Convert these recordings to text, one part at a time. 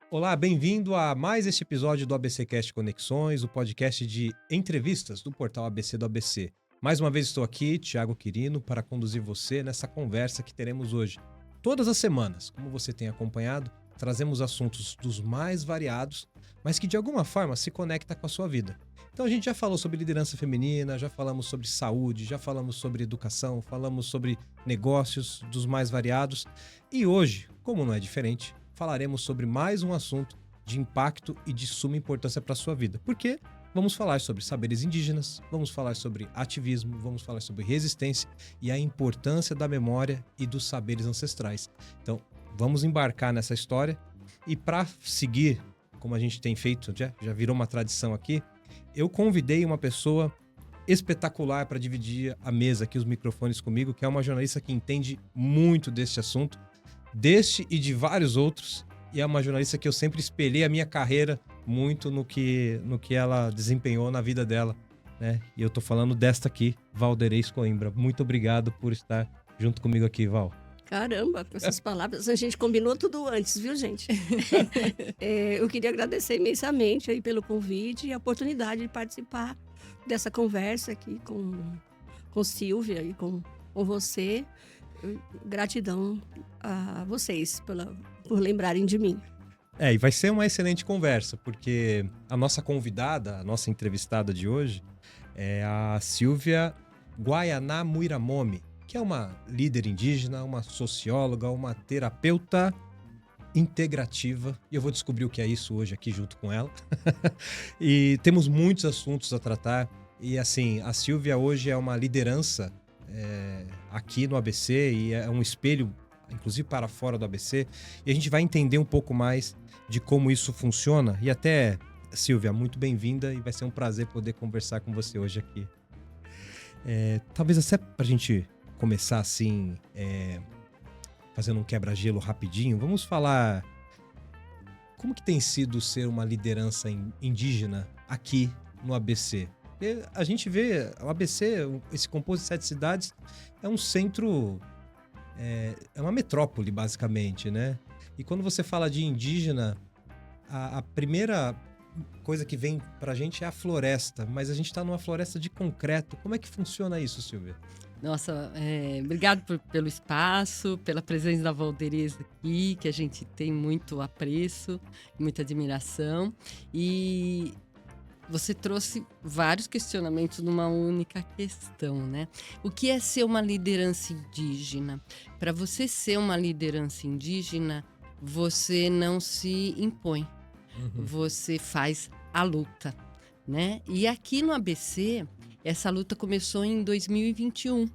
Olá, bem-vindo a mais este episódio do ABCcast Conexões, o podcast de entrevistas do portal ABC do ABC. Mais uma vez estou aqui, Thiago Quirino, para conduzir você nessa conversa que teremos hoje. Todas as semanas, como você tem acompanhado, trazemos assuntos dos mais variados, mas que de alguma forma se conecta com a sua vida. Então a gente já falou sobre liderança feminina, já falamos sobre saúde, já falamos sobre educação, falamos sobre negócios dos mais variados. E hoje, como não é diferente, falaremos sobre mais um assunto de impacto e de suma importância para a sua vida. Porque vamos falar sobre saberes indígenas, vamos falar sobre ativismo, vamos falar sobre resistência e a importância da memória e dos saberes ancestrais. Então, vamos embarcar nessa história e para seguir, como a gente tem feito, já virou uma tradição aqui, eu convidei uma pessoa espetacular para dividir a mesa aqui, os microfones comigo, que é uma jornalista que entende muito deste assunto, deste e de vários outros, e é uma jornalista que eu sempre espelhei a minha carreira muito no que ela desempenhou na vida dela, né? E eu tô falando desta aqui, Valderez Coimbra. Muito obrigado por estar junto comigo aqui, Val. Caramba, com essas palavras, a gente combinou tudo antes, viu, gente? Eu queria agradecer imensamente aí pelo convite e a oportunidade de participar dessa conversa aqui com Silvia e com você. Gratidão a vocês por lembrarem de mim. E vai ser uma excelente conversa, porque a nossa convidada, a nossa entrevistada de hoje é a Silvia Guaianá Muiramomi, que é uma líder indígena, uma socióloga, uma terapeuta integrativa. E eu vou descobrir o que é isso hoje aqui junto com ela. E temos muitos assuntos a tratar. E assim, a Silvia hoje é uma liderança aqui no ABC e é um espelho, inclusive para fora do ABC. E a gente vai entender um pouco mais de como isso funciona. E até, Silvia, muito bem-vinda e vai ser um prazer poder conversar com você hoje aqui. Talvez até para a gente começar assim, fazendo um quebra-gelo rapidinho, vamos falar como que tem sido ser uma liderança indígena aqui no ABC. Porque a gente vê, o ABC, esse composto de 7 cidades, é um centro, é uma metrópole basicamente, né? E quando você fala de indígena, a primeira coisa que vem pra gente é a floresta, mas a gente tá numa floresta de concreto. Como é que funciona isso, Silvia? Nossa, obrigado pelo espaço, pela presença da Valderez aqui, que a gente tem muito apreço, muita admiração. E você trouxe vários questionamentos numa única questão, né? O que é ser uma liderança indígena? Para você ser uma liderança indígena, você não se impõe, você faz a luta, né? E aqui no ABC, essa luta começou em 2021,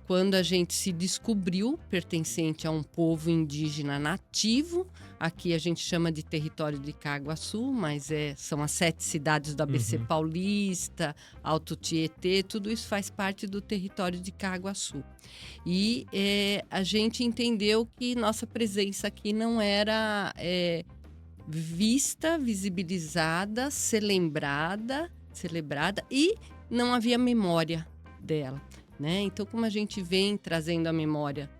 quando a gente se descobriu pertencente a um povo indígena nativo. Aqui a gente chama de território de Caaguaçu, mas são as 7 cidades do ABC Paulista, Alto Tietê, tudo isso faz parte do território de Caaguaçu. E a gente entendeu que nossa presença aqui não era vista, visibilizada, celebrada e não havia memória dela, né? Então, como a gente vem trazendo a memória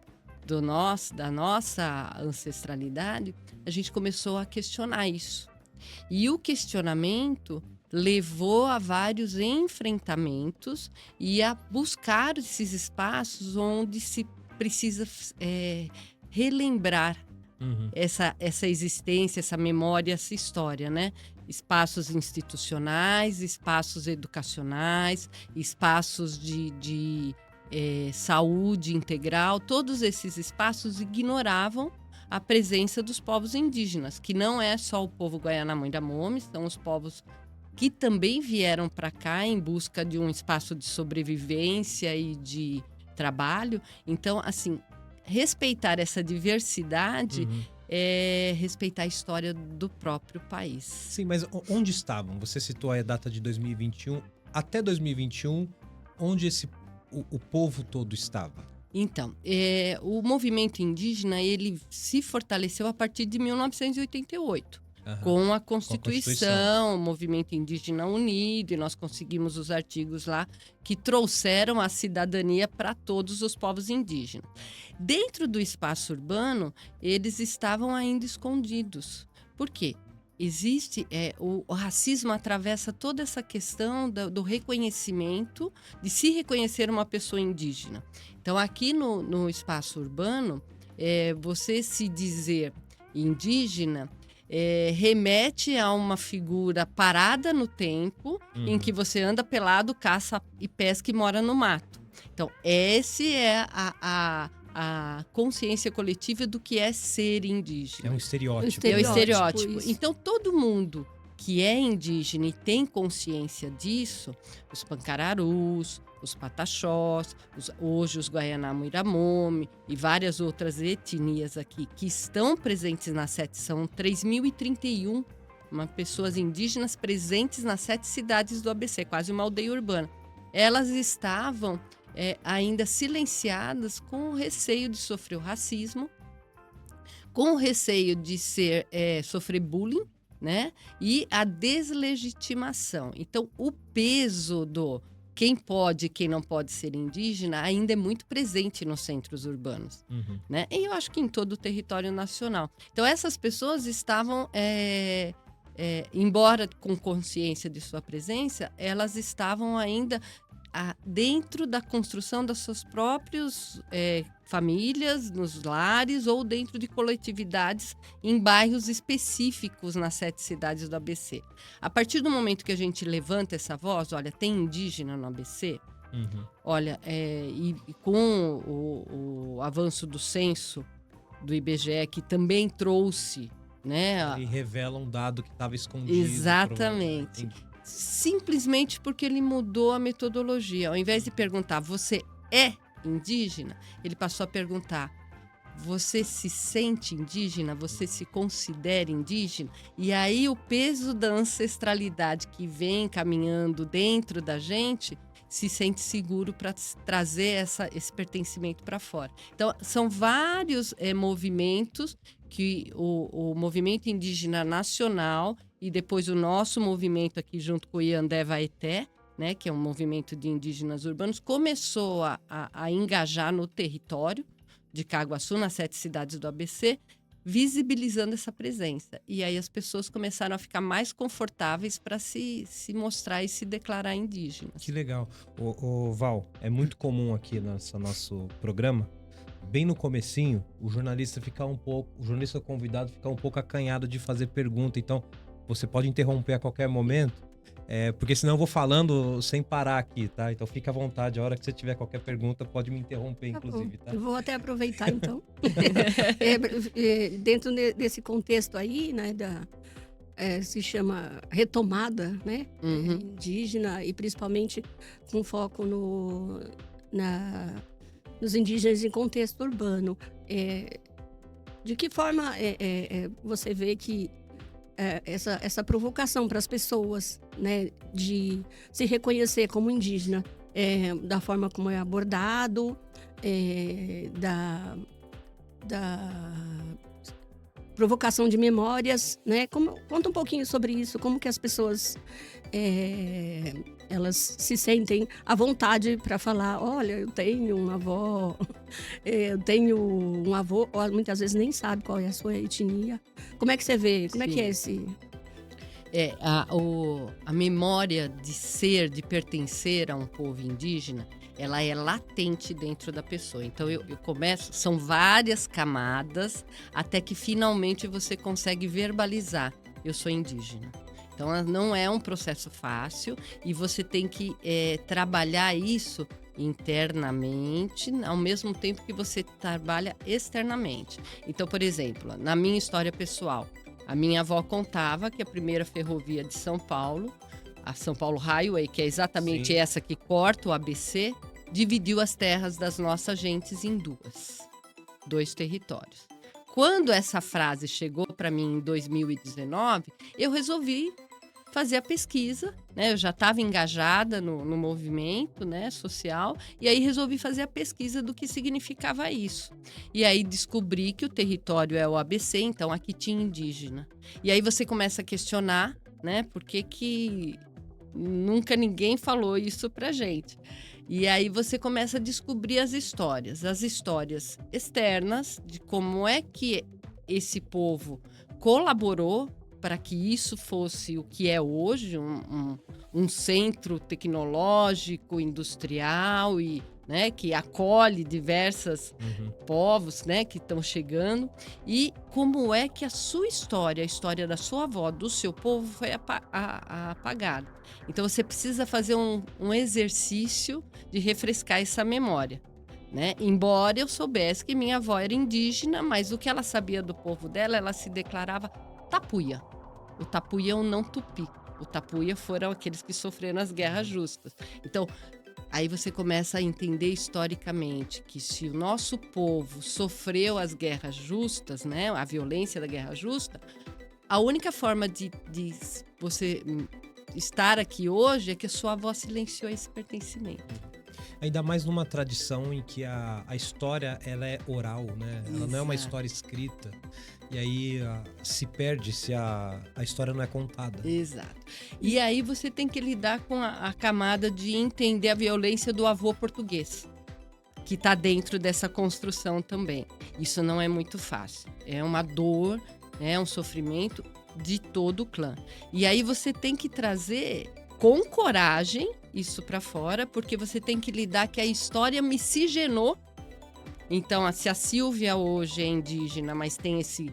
da nossa ancestralidade, a gente começou a questionar isso. E o questionamento levou a vários enfrentamentos e a buscar esses espaços onde se precisa relembrar essa existência, essa memória, essa história, né? Espaços institucionais, espaços educacionais, espaços de saúde integral. Todos esses espaços ignoravam a presença dos povos indígenas, que não é só o povo Guaianá Muiramomi, são os povos que também vieram para cá em busca de um espaço de sobrevivência e de trabalho. Então, assim, respeitar essa diversidade é respeitar a história do próprio país. Sim, mas onde estavam? Você citou a data de 2021. Até 2021, onde o povo todo estava? Então, o movimento indígena ele se fortaleceu a partir de 1988. Com a Constituição, o Movimento Indígena Unido, e nós conseguimos os artigos lá que trouxeram a cidadania para todos os povos indígenas. Dentro do espaço urbano, eles estavam ainda escondidos, Por quê? Existe, o racismo atravessa toda essa questão do reconhecimento, de se reconhecer uma pessoa indígena. Então, aqui no espaço urbano, você se dizer indígena remete a uma figura parada no tempo, em que você anda pelado, caça e pesca e mora no mato. Então, esse é a consciência coletiva do que é ser indígena. É um estereótipo. É um estereótipo. Isso. Então, todo mundo que é indígena e tem consciência disso, os pancararus, os pataxós, hoje os Guaianamu-Iramome e várias outras etnias aqui que estão presentes nas 7, são 3.031 pessoas indígenas presentes nas 7 cidades do ABC, quase uma aldeia urbana. Elas estavam ainda silenciadas com o receio de sofrer o racismo, com o receio de sofrer bullying, né? E a deslegitimação. Então, o peso do quem pode e quem não pode ser indígena ainda é muito presente nos centros urbanos, né? E eu acho que em todo o território nacional. Então, essas pessoas estavam, embora com consciência de sua presença, elas estavam ainda dentro da construção das suas próprias famílias, nos lares ou dentro de coletividades em bairros específicos nas 7 cidades do ABC. A partir do momento que a gente levanta essa voz, olha, tem indígena no ABC, olha, e com o avanço do censo do IBGE, que também trouxe, né? Ele revela um dado que estava escondido. Exatamente. Simplesmente porque ele mudou a metodologia. Ao invés de perguntar, você é indígena? Ele passou a perguntar, você se sente indígena? Você se considera indígena? E aí o peso da ancestralidade que vem caminhando dentro da gente se sente seguro para trazer esse pertencimento para fora. Então, são vários movimentos que o movimento indígena nacional e depois o nosso movimento aqui junto com o Iandé Vaeté, né, que é um movimento de indígenas urbanos, começou a engajar no território de Caguaçu, nas 7 cidades do ABC, visibilizando essa presença. E aí as pessoas começaram a ficar mais confortáveis para se mostrar e se declarar indígenas. Que legal. Val, é muito comum aqui no nosso programa, bem no comecinho, o jornalista convidado ficar um pouco acanhado de fazer pergunta. Então, você pode interromper a qualquer momento, porque senão eu vou falando sem parar aqui, tá? Então fica à vontade, a hora que você tiver qualquer pergunta, pode me interromper, inclusive, tá? Eu vou até aproveitar, então. Dentro desse contexto aí, né, se chama retomada, né, indígena, e principalmente com foco nos indígenas em contexto urbano. De que forma você vê que essa provocação para as pessoas, né, de se reconhecer como indígena, da forma como é abordado, da provocação de memórias, né? Conta um pouquinho sobre isso, como que as pessoas elas se sentem à vontade para falar, olha, eu tenho uma avó, eu tenho um avô, ou muitas vezes nem sabe qual é a sua etnia. Como é que você vê? Como é que é esse... A memória de pertencer a um povo indígena, ela é latente dentro da pessoa. Então, eu começo, são várias camadas, até que finalmente você consegue verbalizar, eu sou indígena. Então, não é um processo fácil e você tem que trabalhar isso internamente, ao mesmo tempo que você trabalha externamente. Então, por exemplo, na minha história pessoal, a minha avó contava que a primeira ferrovia de São Paulo, a São Paulo Highway, que é exatamente essa que corta o ABC, dividiu as terras das nossas gentes em dois territórios. Quando essa frase chegou para mim em 2019, eu resolvi fazer a pesquisa, né? Eu já estava engajada no movimento, né, social, e aí resolvi fazer a pesquisa do que significava isso. E aí descobri que o território é o ABC, então aqui tinha indígena. E aí você começa a questionar, né, por que nunca ninguém falou isso pra gente. E aí você começa a descobrir as histórias externas de como é que esse povo colaborou para que isso fosse o que é hoje, um centro tecnológico, industrial e, né, que acolhe diversos povos, né, que estão chegando. E como é que a sua história, a história da sua avó, do seu povo, foi apagada. Então você precisa fazer um exercício de refrescar essa memória. Né? Embora eu soubesse que minha avó era indígena, mas o que ela sabia do povo dela, ela se declarava tapuia. O tapuia é um não tupi. O tapuia foram aqueles que sofreram as guerras justas. Então, aí você começa a entender historicamente que se o nosso povo sofreu as guerras justas, né, a violência da guerra justa, a única forma de você estar aqui hoje é que a sua avó silenciou esse pertencimento. Ainda mais numa tradição em que a história ela é oral, né? Ela não é uma história escrita. E aí se perde se a história não é contada. Exato. E aí você tem que lidar com a camada de entender a violência do avô português, que está dentro dessa construção também. Isso não é muito fácil. É uma dor, é um sofrimento de todo o clã. E aí você tem que trazer com coragem isso para fora, porque você tem que lidar que a história miscigenou. Então, se a Sílvia hoje é indígena, mas tem esse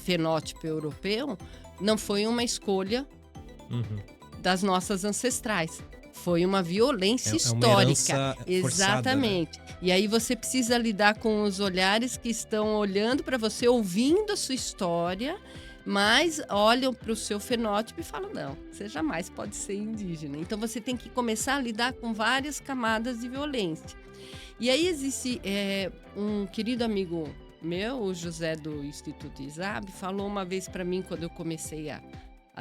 fenótipo europeu, não foi uma escolha das nossas ancestrais. Foi uma violência histórica. Exatamente. Forçada, né? E aí você precisa lidar com os olhares que estão olhando para você, ouvindo a sua história, mas olham para o seu fenótipo e falam, não, você jamais pode ser indígena. Então você tem que começar a lidar com várias camadas de violência. E aí existe um querido amigo meu, o José do Instituto ISAB, falou uma vez para mim, quando eu comecei a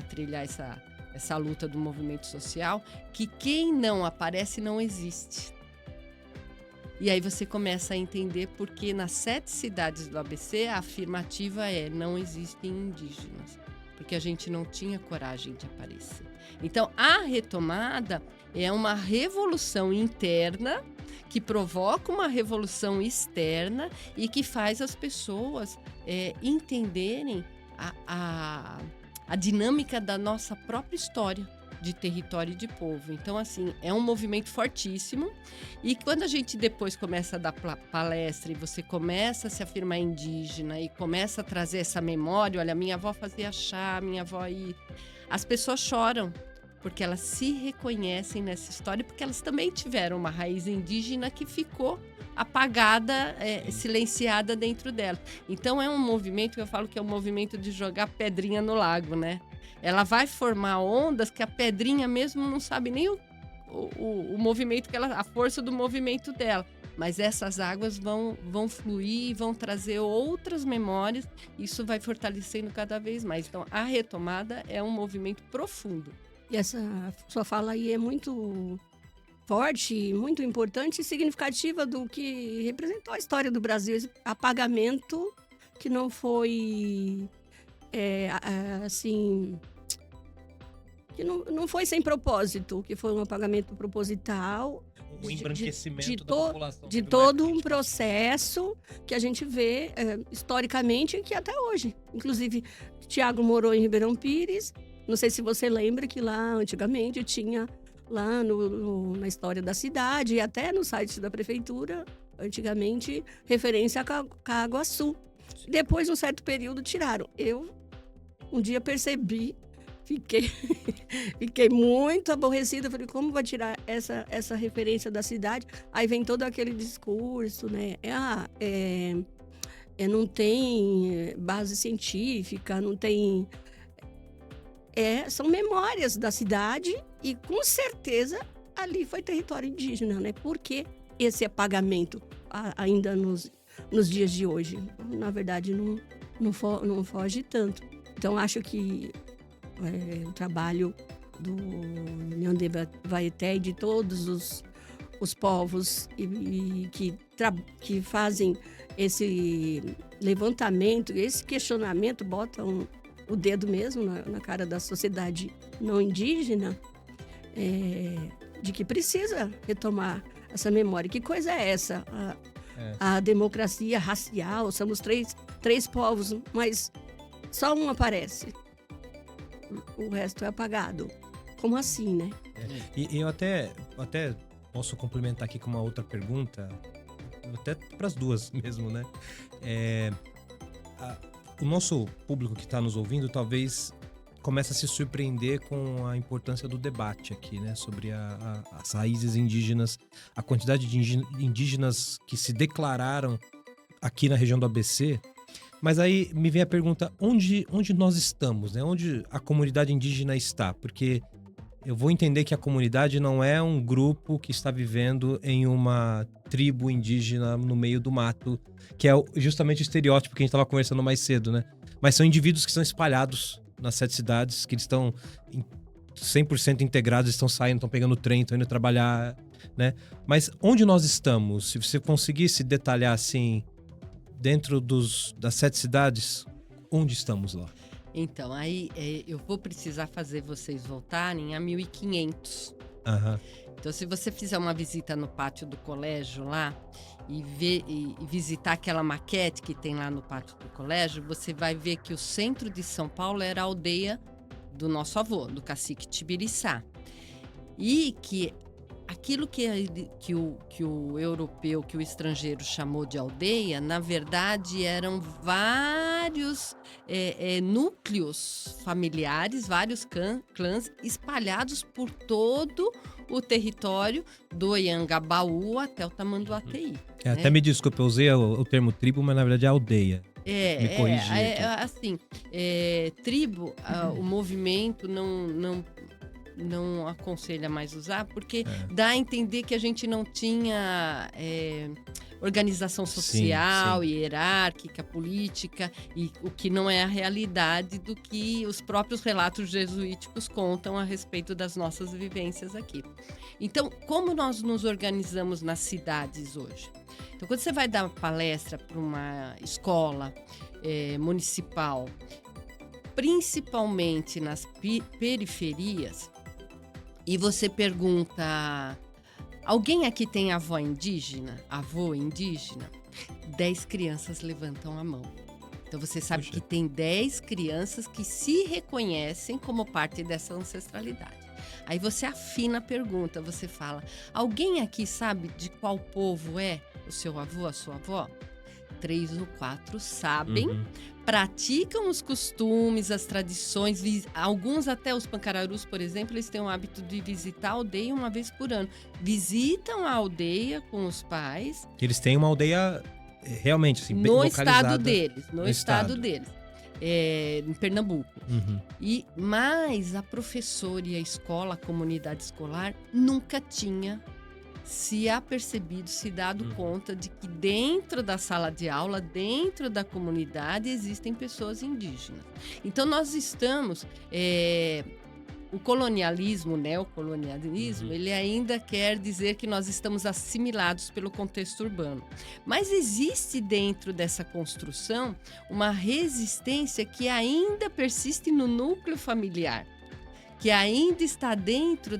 trilhar essa luta do movimento social, que quem não aparece não existe. E aí você começa a entender porque nas 7 cidades do ABC a afirmativa é não existem indígenas, porque a gente não tinha coragem de aparecer. Então a retomada é uma revolução interna que provoca uma revolução externa e que faz as pessoas entenderem a dinâmica da nossa própria história de território e de povo. Então, assim, é um movimento fortíssimo. E quando a gente depois começa a dar palestra e você começa a se afirmar indígena e começa a trazer essa memória, olha, minha avó fazia chá, minha avó ia... As pessoas choram, porque elas se reconhecem nessa história, porque elas também tiveram uma raiz indígena que ficou apagada, silenciada dentro dela. Então é um movimento que eu falo que é um movimento de jogar pedrinha no lago, né? Ela vai formar ondas que a pedrinha mesmo não sabe nem o movimento que a força do movimento dela. Mas essas águas vão fluir e vão trazer outras memórias. Isso vai fortalecendo cada vez mais. Então a retomada é um movimento profundo. E essa sua fala aí é muito forte, muito importante e significativa do que representou a história do Brasil. Esse apagamento que não foi, assim, que não foi sem propósito, que foi um apagamento proposital. O embranquecimento da população. De todo um processo que a gente vê historicamente que até hoje. Inclusive, Tiago morou em Ribeirão Pires. Não sei se você lembra que lá antigamente tinha lá na história da cidade e até no site da prefeitura, antigamente, referência a Caaguaçu. Depois, num certo período, tiraram. Eu um dia percebi, fiquei muito aborrecida. Falei, como vai tirar essa referência da cidade? Aí vem todo aquele discurso, né? Não tem base científica, não tem... são memórias da cidade e, com certeza, ali foi território indígena, né? Por que esse apagamento ainda nos dias de hoje? Na verdade, não foge tanto. Então, acho que o trabalho do Nyandê Vaeté e de todos os povos que fazem esse levantamento, esse questionamento, botam o dedo mesmo na cara da sociedade não indígena, de que precisa retomar essa memória. Que coisa é essa? A democracia racial, somos três povos, mas Só um aparece. O resto é apagado. Como assim, né? E eu até posso complementar aqui com uma outra pergunta, até para as duas mesmo, né? O nosso público que está nos ouvindo talvez comece a se surpreender com a importância do debate aqui, né? Sobre as raízes indígenas, a quantidade de indígenas que se declararam aqui na região do ABC. Mas aí me vem a pergunta, onde nós estamos, né? Onde a comunidade indígena está? Porque eu vou entender que a comunidade não é um grupo que está vivendo em uma tribo indígena no meio do mato, que é justamente o estereótipo que a gente estava conversando mais cedo, né? Mas são indivíduos que estão espalhados nas 7 cidades, que eles estão 100% integrados, estão saindo, estão pegando trem, estão indo trabalhar, né? Mas onde nós estamos? Se você conseguisse detalhar assim, dentro das 7 cidades, onde estamos lá? Então, aí eu vou precisar fazer vocês voltarem a 1500. Aham. Então, se você fizer uma visita no pátio do colégio lá e visitar aquela maquete que tem lá no pátio do colégio, você vai ver que o centro de São Paulo era a aldeia do nosso avô, do cacique Tibiriçá. E que aquilo que o europeu, que o estrangeiro chamou de aldeia, na verdade eram vários núcleos familiares, vários clãs espalhados por todo o território do Anhangabaú até o Tamanduateí. Né? Até me desculpe, eu usei o termo tribo, mas na verdade é aldeia. Me corrigi aqui. Assim, tribo, o movimento não aconselha mais usar, porque dá a entender que a gente não tinha organização social, sim. Hierárquica, política, e o que não é a realidade do que os próprios relatos jesuíticos contam a respeito das nossas vivências aqui. Então, como nós nos organizamos nas cidades hoje? Então, quando você vai dar palestra para uma escola municipal, principalmente nas periferias, e você pergunta, alguém aqui tem avô indígena? 10 crianças levantam a mão. Então você sabe que tem 10 crianças que se reconhecem como parte dessa ancestralidade. Aí você afina a pergunta, você fala, alguém aqui sabe de qual povo é o seu avô, a sua avó? 3 ou 4 sabem, praticam os costumes, as tradições, alguns até os pancararus, por exemplo, eles têm o hábito de visitar a aldeia uma vez por ano. Visitam a aldeia com os pais. Eles têm uma aldeia realmente assim, bem localizada. No estado deles. Em Pernambuco. Mas a professora e a escola, a comunidade escolar, nunca tinha se apercebido, se dado conta de que dentro da sala de aula, dentro da comunidade, existem pessoas indígenas. Então, nós estamos... o colonialismo, o neocolonialismo, ele ainda quer dizer que nós estamos assimilados pelo contexto urbano. Mas existe dentro dessa construção uma resistência que ainda persiste no núcleo familiar, que ainda está dentro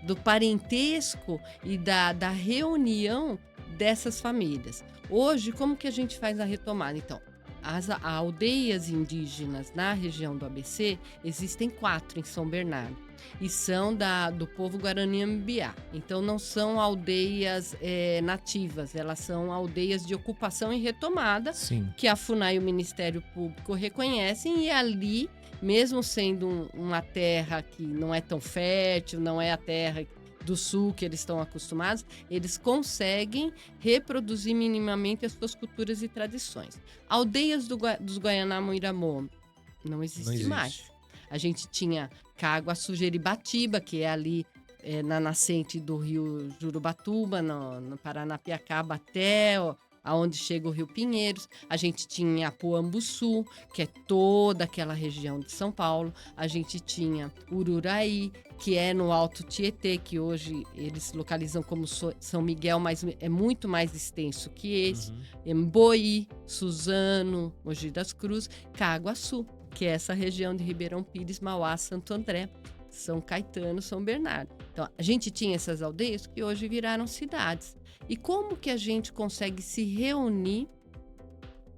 do parentesco e da reunião dessas famílias. Hoje, como que a gente faz a retomada? Então, as aldeias indígenas na região do ABC, existem 4 em São Bernardo. E são do povo Guarani-Ambiá. Então, não são aldeias nativas, elas são aldeias de ocupação e retomada, sim, que a FUNAI e o Ministério Público reconhecem, e ali, mesmo sendo uma terra que não é tão fértil, não é a terra do sul que eles estão acostumados, eles conseguem reproduzir minimamente as suas culturas e tradições. Aldeias dos Guaianá-Muiramô não existe mais. A gente tinha Caguaçu Jeribatiba, que é ali na nascente do rio Jurubatuba, no Paranapiacaba, até aonde chega o Rio Pinheiros. A gente tinha Apuambuçu, que é toda aquela região de São Paulo. A gente tinha Ururaí, que é no Alto Tietê, que hoje eles se localizam como São Miguel, mas é muito mais extenso que esse. Emboí, Suzano, Mogi das Cruzes, Caguaçu, que é essa região de Ribeirão Pires, Mauá, Santo André, São Caetano, São Bernardo. Então, a gente tinha essas aldeias que hoje viraram cidades. E como que a gente consegue se reunir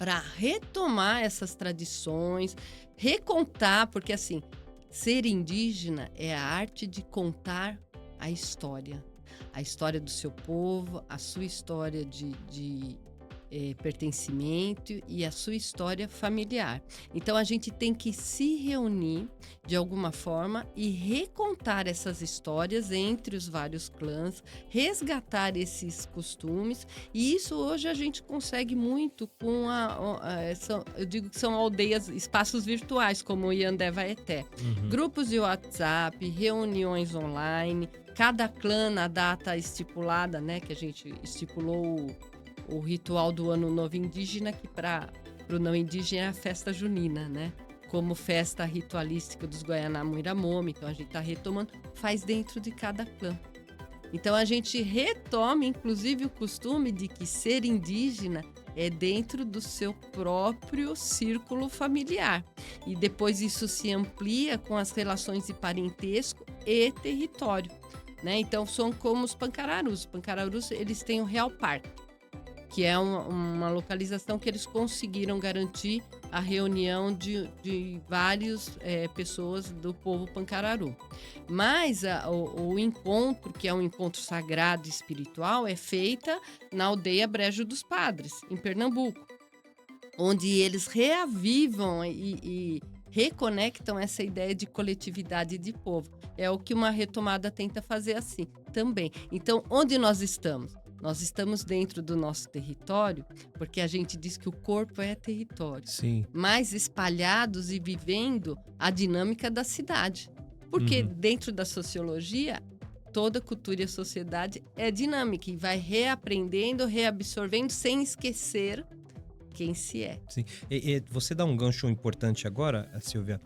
para retomar essas tradições, recontar, porque assim, ser indígena é a arte de contar a história do seu povo, a sua história de pertencimento e a sua história familiar. Então a gente tem que se reunir de alguma forma e recontar essas histórias entre os vários clãs, resgatar esses costumes, e isso hoje a gente consegue muito com eu digo que são aldeias, espaços virtuais, como o Yandé Vaeté. Grupos de WhatsApp, reuniões online, cada clã na data estipulada, né, que a gente estipulou o ritual do Ano Novo Indígena, que para o não indígena é a festa junina, né? Como festa ritualística dos Guaianá Muiramomi. Então a gente está retomando, faz dentro de cada clã. Então a gente retoma, inclusive, o costume de que ser indígena é dentro do seu próprio círculo familiar. E depois isso se amplia com as relações de parentesco e território, né? Então são como os pancararus. Os pancararus, eles têm o Real Parque, que é uma localização que eles conseguiram garantir a reunião de várias pessoas do povo pancararu. Mas o encontro, que é um encontro sagrado e espiritual, é feita na aldeia Brejo dos Padres, em Pernambuco, onde eles reavivam e reconectam essa ideia de coletividade de povo. É o que uma retomada tenta fazer assim também. Então, onde nós estamos? Nós estamos dentro do nosso território, porque a gente diz que o corpo é território. Sim. Mas espalhados e vivendo a dinâmica da cidade. Porque dentro da sociologia, toda cultura e sociedade é dinâmica e vai reaprendendo, reabsorvendo, sem esquecer quem se é. Sim. E você dá um gancho importante agora, Silvia.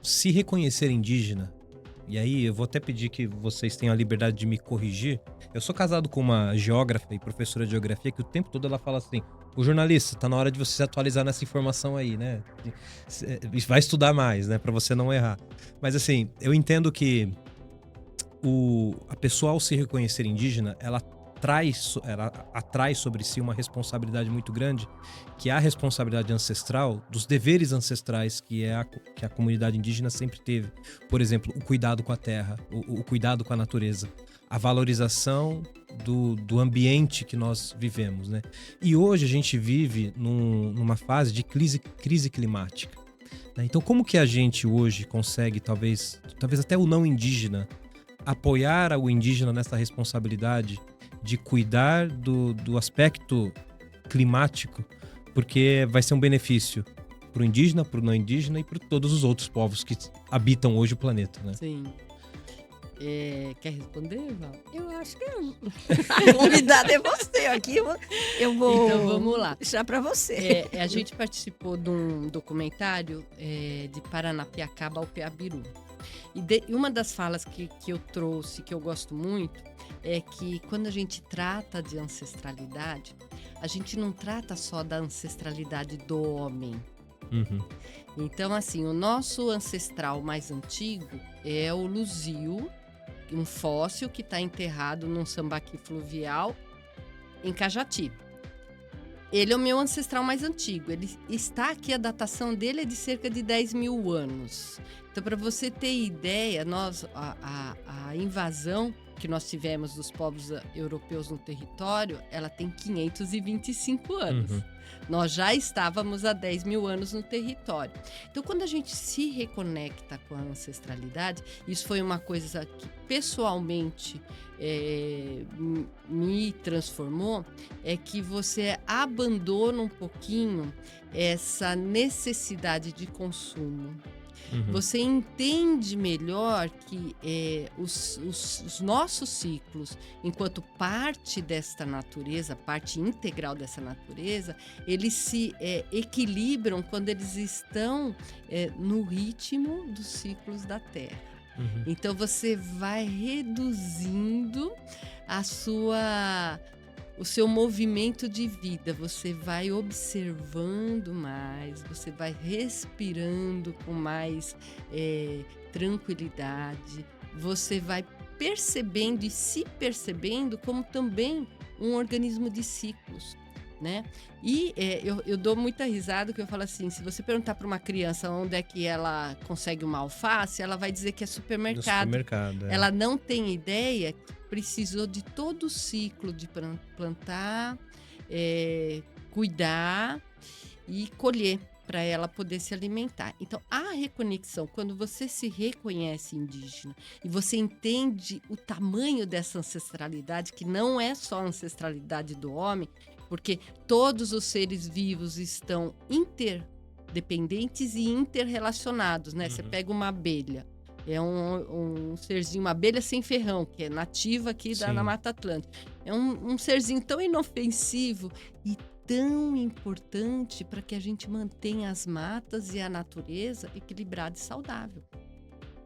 Se reconhecer indígena, e aí eu vou até pedir que vocês tenham a liberdade de me corrigir. Eu sou casado com uma geógrafa e professora de geografia que o tempo todo ela fala assim: o jornalista, tá na hora de você se atualizar nessa informação aí, né? Vai estudar mais, né? Pra você não errar. Mas assim, eu entendo que a pessoa, ao se reconhecer indígena, ela atrai sobre si uma responsabilidade muito grande, que é a responsabilidade ancestral, dos deveres ancestrais que a comunidade indígena sempre teve. Por exemplo, o cuidado com a terra, o cuidado com a natureza, a valorização do ambiente que nós vivemos, né? E hoje a gente vive numa fase de crise climática, né? Então, como que a gente hoje consegue, talvez até o não indígena, apoiar o indígena nessa responsabilidade de cuidar do aspecto climático, porque vai ser um benefício para o indígena, para o não indígena e para todos os outros povos que habitam hoje o planeta, né? Sim. Quer responder, Val? Eu acho que a convidada é você aqui. Eu vou Então vamos lá. deixar para você. A gente participou de um documentário de Paranapiacaba ao Piabiru. E uma das falas que eu trouxe, que eu gosto muito, é que quando a gente trata de ancestralidade, a gente não trata só da ancestralidade do homem. Então, assim, o nosso ancestral mais antigo é o Luzio, um fóssil que está enterrado num sambaqui fluvial em Cajati. Ele é o meu ancestral mais antigo. Ele está aqui, a datação dele é de cerca de 10 mil anos. Então, para você ter ideia, a invasão que nós tivemos dos povos europeus no território, ela tem 525 anos. Nós já estávamos há 10 mil anos no território. Então, quando a gente se reconecta com a ancestralidade, isso foi uma coisa que pessoalmente me transformou, é que você abandona um pouquinho essa necessidade de consumo. Você entende melhor que os nossos ciclos, enquanto parte desta natureza, parte integral dessa natureza, eles se equilibram quando eles estão no ritmo dos ciclos da Terra. Então você vai reduzindo o seu movimento de vida, você vai observando mais, você vai respirando com mais tranquilidade, você vai percebendo e se percebendo como também um organismo de ciclos. né? E eu dou muita risada, que eu falo assim, se você perguntar para uma criança onde é que ela consegue uma alface, ela vai dizer que é No supermercado. supermercado. Ela não tem ideia que precisou de todo o ciclo de plantar, cuidar e colher para ela poder se alimentar. Então, a reconexão, quando você se reconhece indígena e você entende o tamanho dessa ancestralidade, que não é só a ancestralidade do homem, porque todos os seres vivos estão interdependentes e interrelacionados, né? Você pega uma abelha, é um serzinho, uma abelha sem ferrão, que é nativa aqui da Mata Atlântica. É um serzinho tão inofensivo e tão importante para que a gente mantenha as matas e a natureza equilibrada e saudável.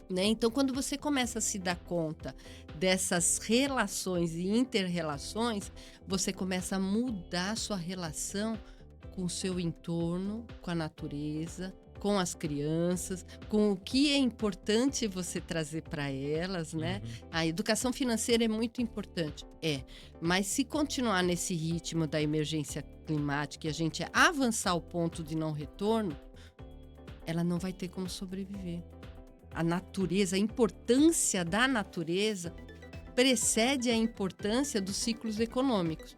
Né? Então, quando você começa a se dar conta dessas relações e inter-relações, você começa a mudar a sua relação com o seu entorno, com a natureza, com as crianças, com o que é importante você trazer para elas, né? A educação financeira é muito importante, mas se continuar nesse ritmo da emergência climática e a gente avançar ao ponto de não retorno, ela não vai ter como sobreviver. A natureza, a importância da natureza precede a importância dos ciclos econômicos.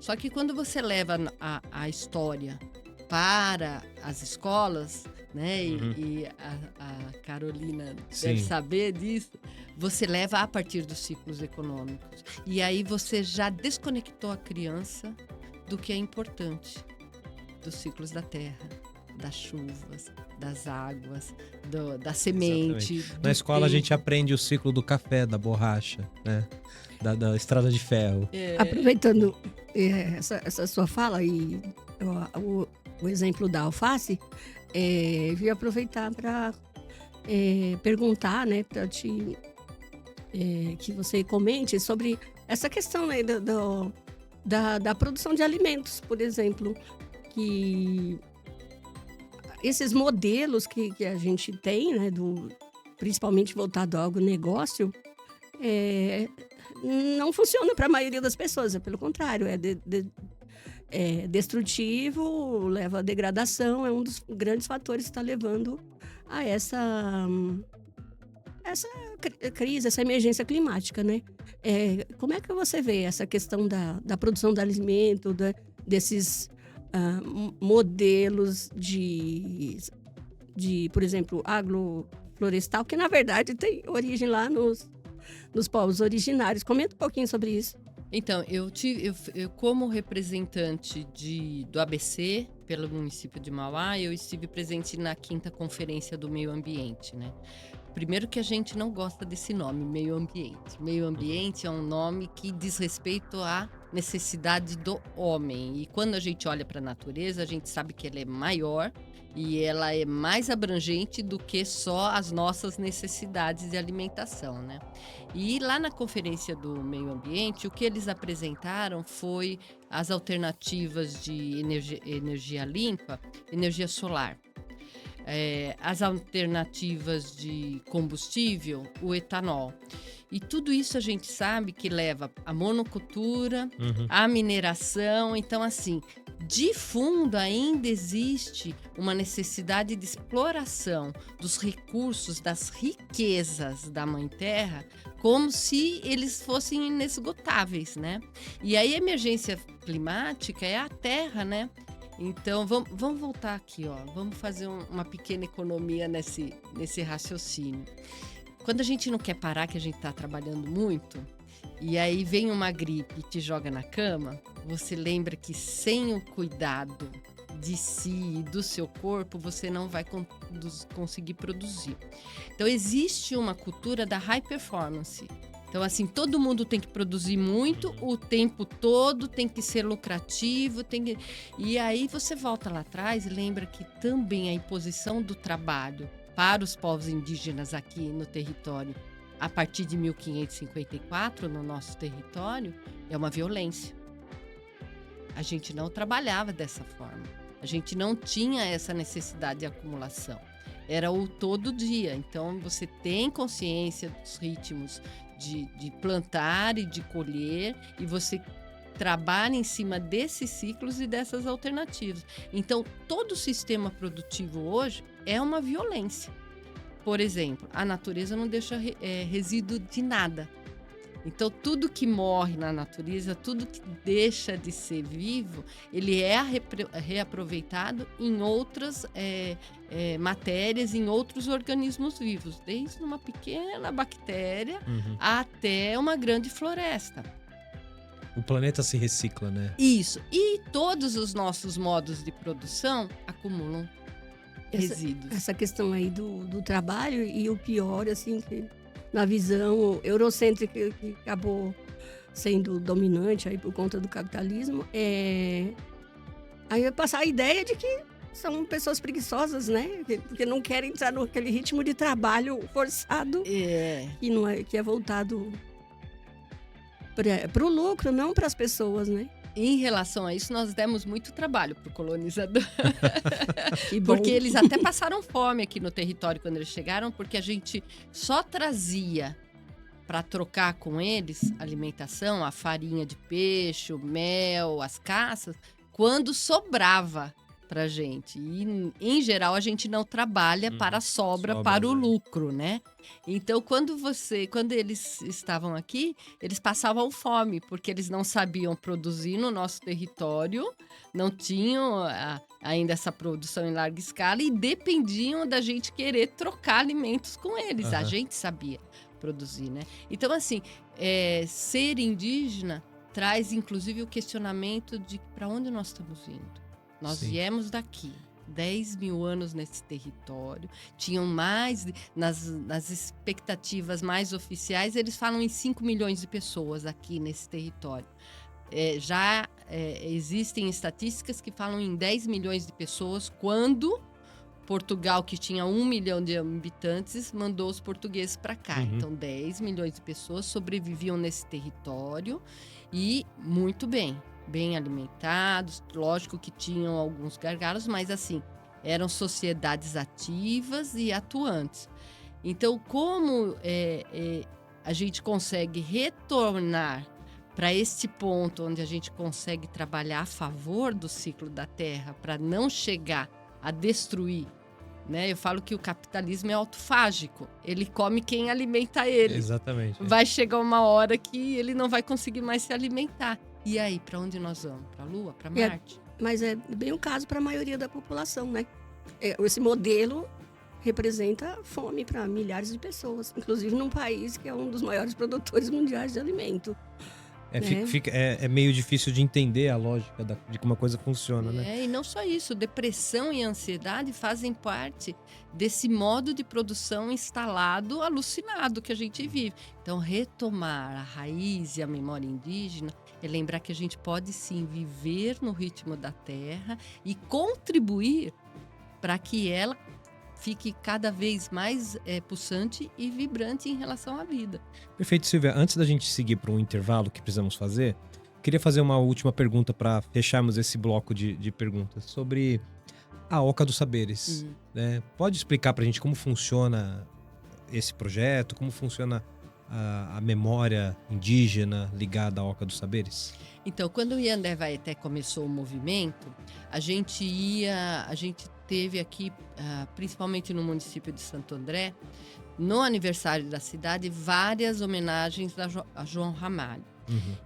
Só que quando você leva a história para as escolas, né? E a Carolina deve saber disso. Você leva a partir dos ciclos econômicos. E aí você já desconectou a criança do que é importante, dos ciclos da terra, das chuvas, das águas, da semente. Na escola a gente aprende o ciclo do café, da borracha, né? Da estrada de ferro. Aproveitando essa sua fala e o exemplo da alface, vim aproveitar para perguntar, né, para que você comente sobre essa questão, né, da produção de alimentos, por exemplo, que esses modelos que a gente tem, né, principalmente voltado ao agronegócio, não funciona para a maioria das pessoas, pelo contrário, é destrutivo, leva à degradação, é um dos grandes fatores que está levando a essa crise, essa emergência climática, né? Como é que você vê essa questão da produção de alimento, desses modelos de, por exemplo, agroflorestal, que na verdade tem origem lá nos povos originários? Comenta um pouquinho sobre isso. Então, eu como representante do ABC, pelo município de Mauá, eu estive presente na 5ª Conferência do Meio Ambiente, né? Primeiro que a gente não gosta desse nome, meio ambiente. Meio ambiente é um nome que diz respeito à necessidade do homem. E quando a gente olha para a natureza, a gente sabe que ela é maior e ela é mais abrangente do que só as nossas necessidades de alimentação, né? E lá na Conferência do Meio Ambiente, o que eles apresentaram foi as alternativas de energia limpa, energia solar. As alternativas de combustível, o etanol. E tudo isso a gente sabe que leva à monocultura, à mineração. Então, assim, de fundo ainda existe uma necessidade de exploração dos recursos, das riquezas da Mãe Terra, como se eles fossem inesgotáveis, né? E aí a emergência climática é a Terra, né? Então, vamos voltar aqui, ó. Vamos fazer uma pequena economia nesse raciocínio. Quando a gente não quer parar, que a gente está trabalhando muito, e aí vem uma gripe e te joga na cama, você lembra que sem o cuidado de si e do seu corpo, você não vai conseguir produzir. Então, existe uma cultura da high performance. Então, assim, todo mundo tem que produzir muito, o tempo todo, tem que ser lucrativo, E aí você volta lá atrás e lembra que também a imposição do trabalho para os povos indígenas aqui no território, a partir de 1554, no nosso território, é uma violência. A gente não trabalhava dessa forma. A gente não tinha essa necessidade de acumulação. Era o todo dia. Então, você tem consciência dos ritmos de plantar e de colher, e você trabalha em cima desses ciclos e dessas alternativas. Então, todo o sistema produtivo hoje é uma violência. Por exemplo, a natureza não deixa resíduo de nada. Então, tudo que morre na natureza, tudo que deixa de ser vivo, ele é reaproveitado em outras matérias, em outros organismos vivos, desde uma pequena bactéria até uma grande floresta. O planeta se recicla, né? Isso. E todos os nossos modos de produção acumulam resíduos. Essa questão aí do trabalho e o pior, assim, que na visão eurocêntrica que acabou sendo dominante aí por conta do capitalismo, aí vai passar a ideia de que são pessoas preguiçosas, né? Porque não querem entrar naquele ritmo de trabalho forçado que é voltado para o lucro, não para as pessoas, né? Em relação a isso, nós demos muito trabalho para o colonizador. Que bom. Porque eles até passaram fome aqui no território quando eles chegaram, porque a gente só trazia para trocar com eles alimentação, a farinha de peixe, o mel, as caças, quando sobrava para gente. E, em geral, a gente não trabalha para a sobra, para o lucro, né? Então, quando eles estavam aqui, eles passavam fome, porque eles não sabiam produzir no nosso território, não tinham ainda essa produção em larga escala e dependiam da gente querer trocar alimentos com eles. A gente sabia produzir, né? Então, assim, ser indígena traz, inclusive, o questionamento de para onde nós estamos indo. Nós viemos daqui, 10 mil anos nesse território, tinham mais, nas expectativas mais oficiais, eles falam em 5 milhões de pessoas aqui nesse território. Já existem estatísticas que falam em 10 milhões de pessoas, quando Portugal, que tinha 1 milhão de habitantes, mandou os portugueses para cá. Então, 10 milhões de pessoas sobreviviam nesse território e muito bem alimentados, lógico que tinham alguns gargalos, mas assim, eram sociedades ativas e atuantes. Então, como a gente consegue retornar para este ponto onde a gente consegue trabalhar a favor do ciclo da Terra, para não chegar a destruir, né? Eu falo que o capitalismo é autofágico, ele come quem alimenta ele. Exatamente. Vai chegar uma hora que ele não vai conseguir mais se alimentar. E aí, para onde nós vamos? Para a Lua? Para Marte? Mas é bem o caso para a maioria da população, né? Esse modelo representa fome para milhares de pessoas, inclusive num país que é um dos maiores produtores mundiais de alimento. É meio difícil de entender a lógica de como a coisa funciona, né? E não só isso, depressão e ansiedade fazem parte desse modo de produção instalado, alucinado que a gente vive. Então, retomar a raiz e a memória indígena é lembrar que a gente pode sim viver no ritmo da terra e contribuir para que ela fique cada vez mais pulsante e vibrante em relação à vida. Perfeito, Silvia. Antes da gente seguir para um intervalo que precisamos fazer, queria fazer uma última pergunta para fecharmos esse bloco de perguntas sobre a Oca dos Saberes. Né? Pode explicar para a gente como funciona esse projeto, como funciona a memória indígena ligada à Oca dos Saberes? Então, quando o Yandé Vaeté começou o movimento, a gente teve aqui, principalmente no município de Santo André, no aniversário da cidade, várias homenagens a João Ramalho.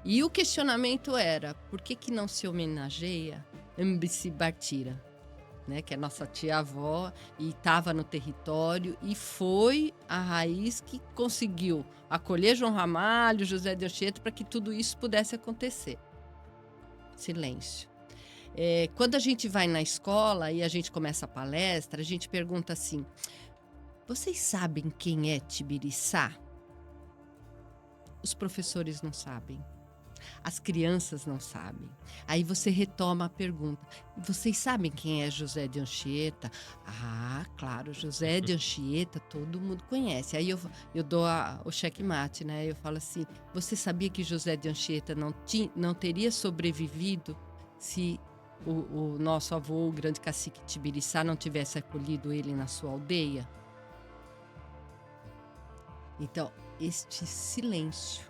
E o questionamento era, por que não se homenageia Mbici Bartira? Né, que é nossa tia-avó, e estava no território, e foi a raiz que conseguiu acolher João Ramalho, José de Anchieta, para que tudo isso pudesse acontecer. Silêncio. Quando a gente vai na escola e a gente começa a palestra, a gente pergunta assim, vocês sabem quem é Tibiriçá? Os professores não sabem. As crianças não sabem. Aí você retoma a pergunta. Vocês sabem quem é José de Anchieta? Ah, claro, José de Anchieta todo mundo conhece. Aí eu dou o checkmate, né? Eu falo assim, você sabia que José de Anchieta não teria sobrevivido se o nosso avô, o grande cacique Tibiriçá, não tivesse acolhido ele na sua aldeia? Então, este silêncio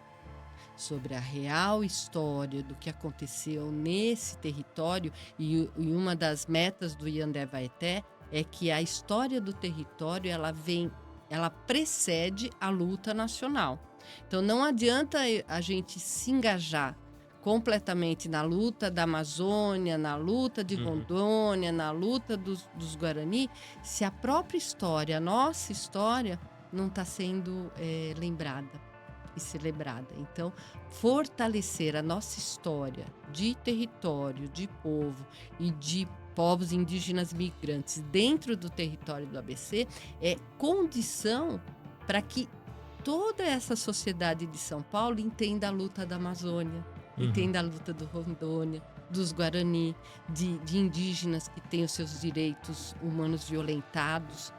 sobre a real história do que aconteceu nesse território, e uma das metas do Yandé Vaeté é que a história do território ela precede a luta nacional. Então não adianta a gente se engajar completamente na luta da Amazônia, na luta de Rondônia, na luta dos Guarani, se a própria história, a nossa história, não está sendo lembrada e celebrada. Então, fortalecer a nossa história de território, de povo e de povos indígenas migrantes dentro do território do ABC é condição para que toda essa sociedade de São Paulo entenda a luta da Amazônia, entenda a luta do Rondônia, dos Guarani, de indígenas que têm os seus direitos humanos violentados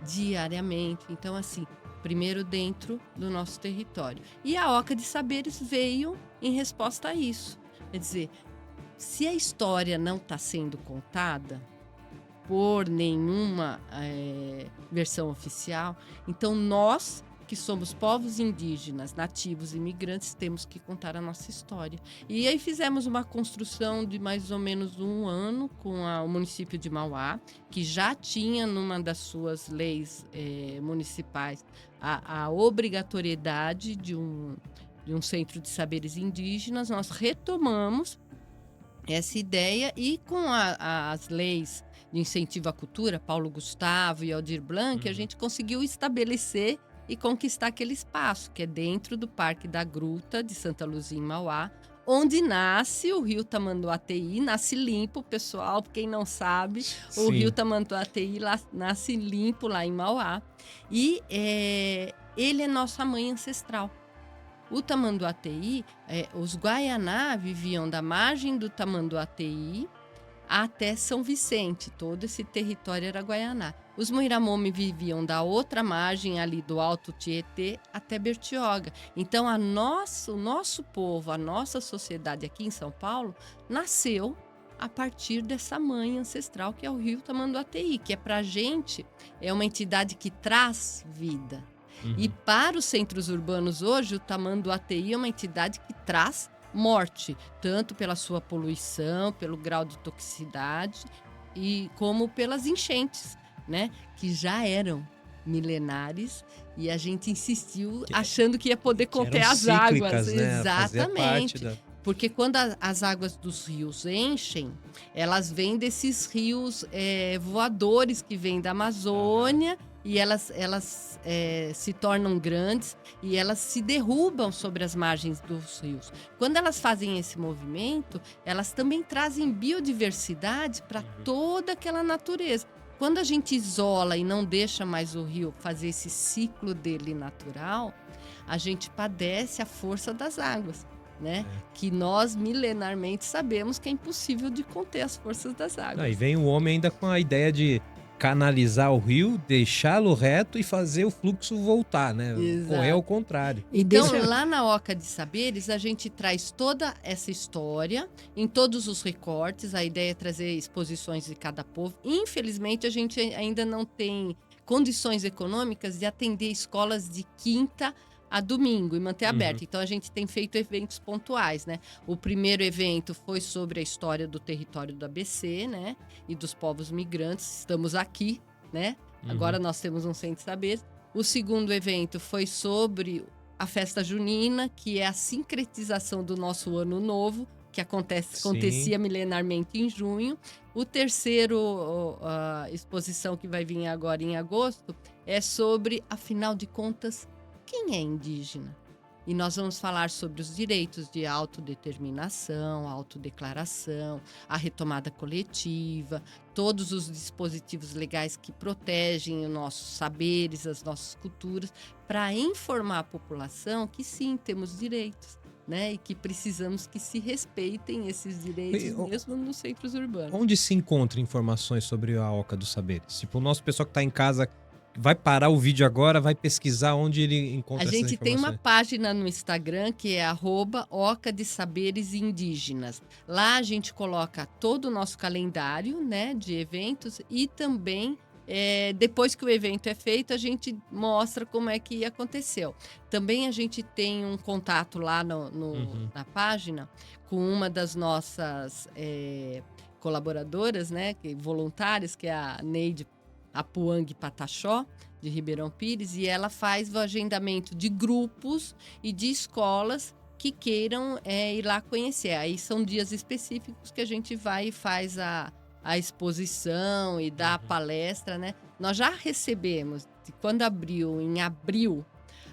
diariamente. Então, assim, primeiro dentro do nosso território. E a Oca de Saberes veio em resposta a isso. Quer dizer, se a história não está sendo contada por nenhuma versão oficial, então nós, que somos povos indígenas, nativos e imigrantes, temos que contar a nossa história. E aí fizemos uma construção de mais ou menos 1 ano com o município de Mauá, que já tinha numa das suas leis municipais a obrigatoriedade de um centro de saberes indígenas. Nós retomamos essa ideia e com as leis de incentivo à cultura, Paulo Gustavo e Aldir Blanc, a gente conseguiu estabelecer e conquistar aquele espaço, que é dentro do Parque da Gruta de Santa Luzia, em Mauá, onde nasce o rio Tamanduateí, nasce limpo, pessoal, quem não sabe, o rio Tamanduateí nasce limpo lá em Mauá, e ele é nossa mãe ancestral. O Tamanduateí, os Guaianá viviam da margem do Tamanduateí até São Vicente, todo esse território era Guaianá. Os Muiramomi viviam da outra margem ali do Alto Tietê até Bertioga. Então o nosso povo, a nossa sociedade aqui em São Paulo, nasceu a partir dessa mãe ancestral que é o rio Tamanduateí, que pra gente é uma entidade que traz vida. E para os centros urbanos hoje, o Tamanduateí é uma entidade que traz morte, tanto pela sua poluição, pelo grau de toxicidade, e como pelas enchentes, né? Que já eram milenares e a gente insistiu achando que ia poder conter as águas. Né? Exatamente. Porque quando as águas dos rios enchem, elas vêm desses rios voadores que vêm da Amazônia, e elas se tornam grandes e elas se derrubam sobre as margens dos rios. Quando elas fazem esse movimento, elas também trazem biodiversidade para toda aquela natureza. Quando a gente isola e não deixa mais o rio fazer esse ciclo dele natural, a gente padece a força das águas, né? Que nós milenarmente sabemos que é impossível de conter as forças das águas. E vem o homem ainda com a ideia de canalizar o rio, deixá-lo reto e fazer o fluxo voltar, né? Correr ao contrário. Então, lá na Oca de Saberes, a gente traz toda essa história em todos os recortes. A ideia é trazer exposições de cada povo. Infelizmente, a gente ainda não tem condições econômicas de atender escolas de quinta a domingo e manter aberto. Então, a gente tem feito eventos pontuais, né? O primeiro evento foi sobre a história do território do ABC, né? E dos povos migrantes. Estamos aqui, né? Agora nós temos um centro de saberes. O segundo evento foi sobre a festa junina, que é a sincretização do nosso ano novo, que acontecia milenarmente em junho. O terceiro exposição que vai vir agora em agosto é sobre, afinal de contas, quem é indígena? E nós vamos falar sobre os direitos de autodeterminação, autodeclaração, a retomada coletiva, todos os dispositivos legais que protegem os nossos saberes, as nossas culturas, para informar a população que sim, temos direitos, né? E que precisamos que se respeitem esses direitos mesmo nos centros urbanos. Onde se encontra informações sobre a Oca dos Saberes? Tipo, o nosso pessoal que está em casa vai parar o vídeo agora, vai pesquisar onde ele encontra essas informações. A gente tem uma página no Instagram que é @Oca de Saberes Indígenas. Lá a gente coloca todo o nosso calendário, né, de eventos e também depois que o evento é feito, a gente mostra como é que aconteceu. Também a gente tem um contato lá na página com uma das nossas colaboradoras, né, voluntárias, que é a Neide Apuang Pataxó, de Ribeirão Pires, e ela faz o agendamento de grupos e de escolas que queiram ir lá conhecer. Aí são dias específicos que a gente vai e faz a exposição e dá a palestra, né? Nós já recebemos, quando abriu, em abril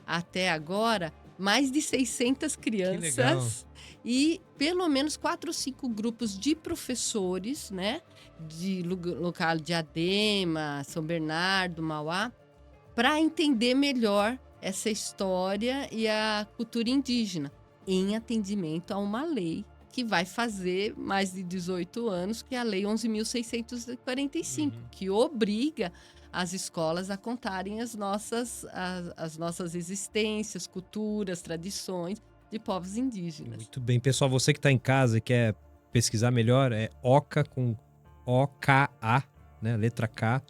até agora, mais de 600 crianças e pelo menos 4 ou 5 grupos de professores, né? De local de Diadema, São Bernardo, Mauá, para entender melhor essa história e a cultura indígena, em atendimento a uma lei que vai fazer mais de 18 anos, que é a Lei 11.645, que obriga as escolas a contarem as nossas existências, culturas, tradições de povos indígenas. Muito bem. Pessoal, você que está em casa e quer pesquisar melhor, é OCA com OKA, né? Letra K,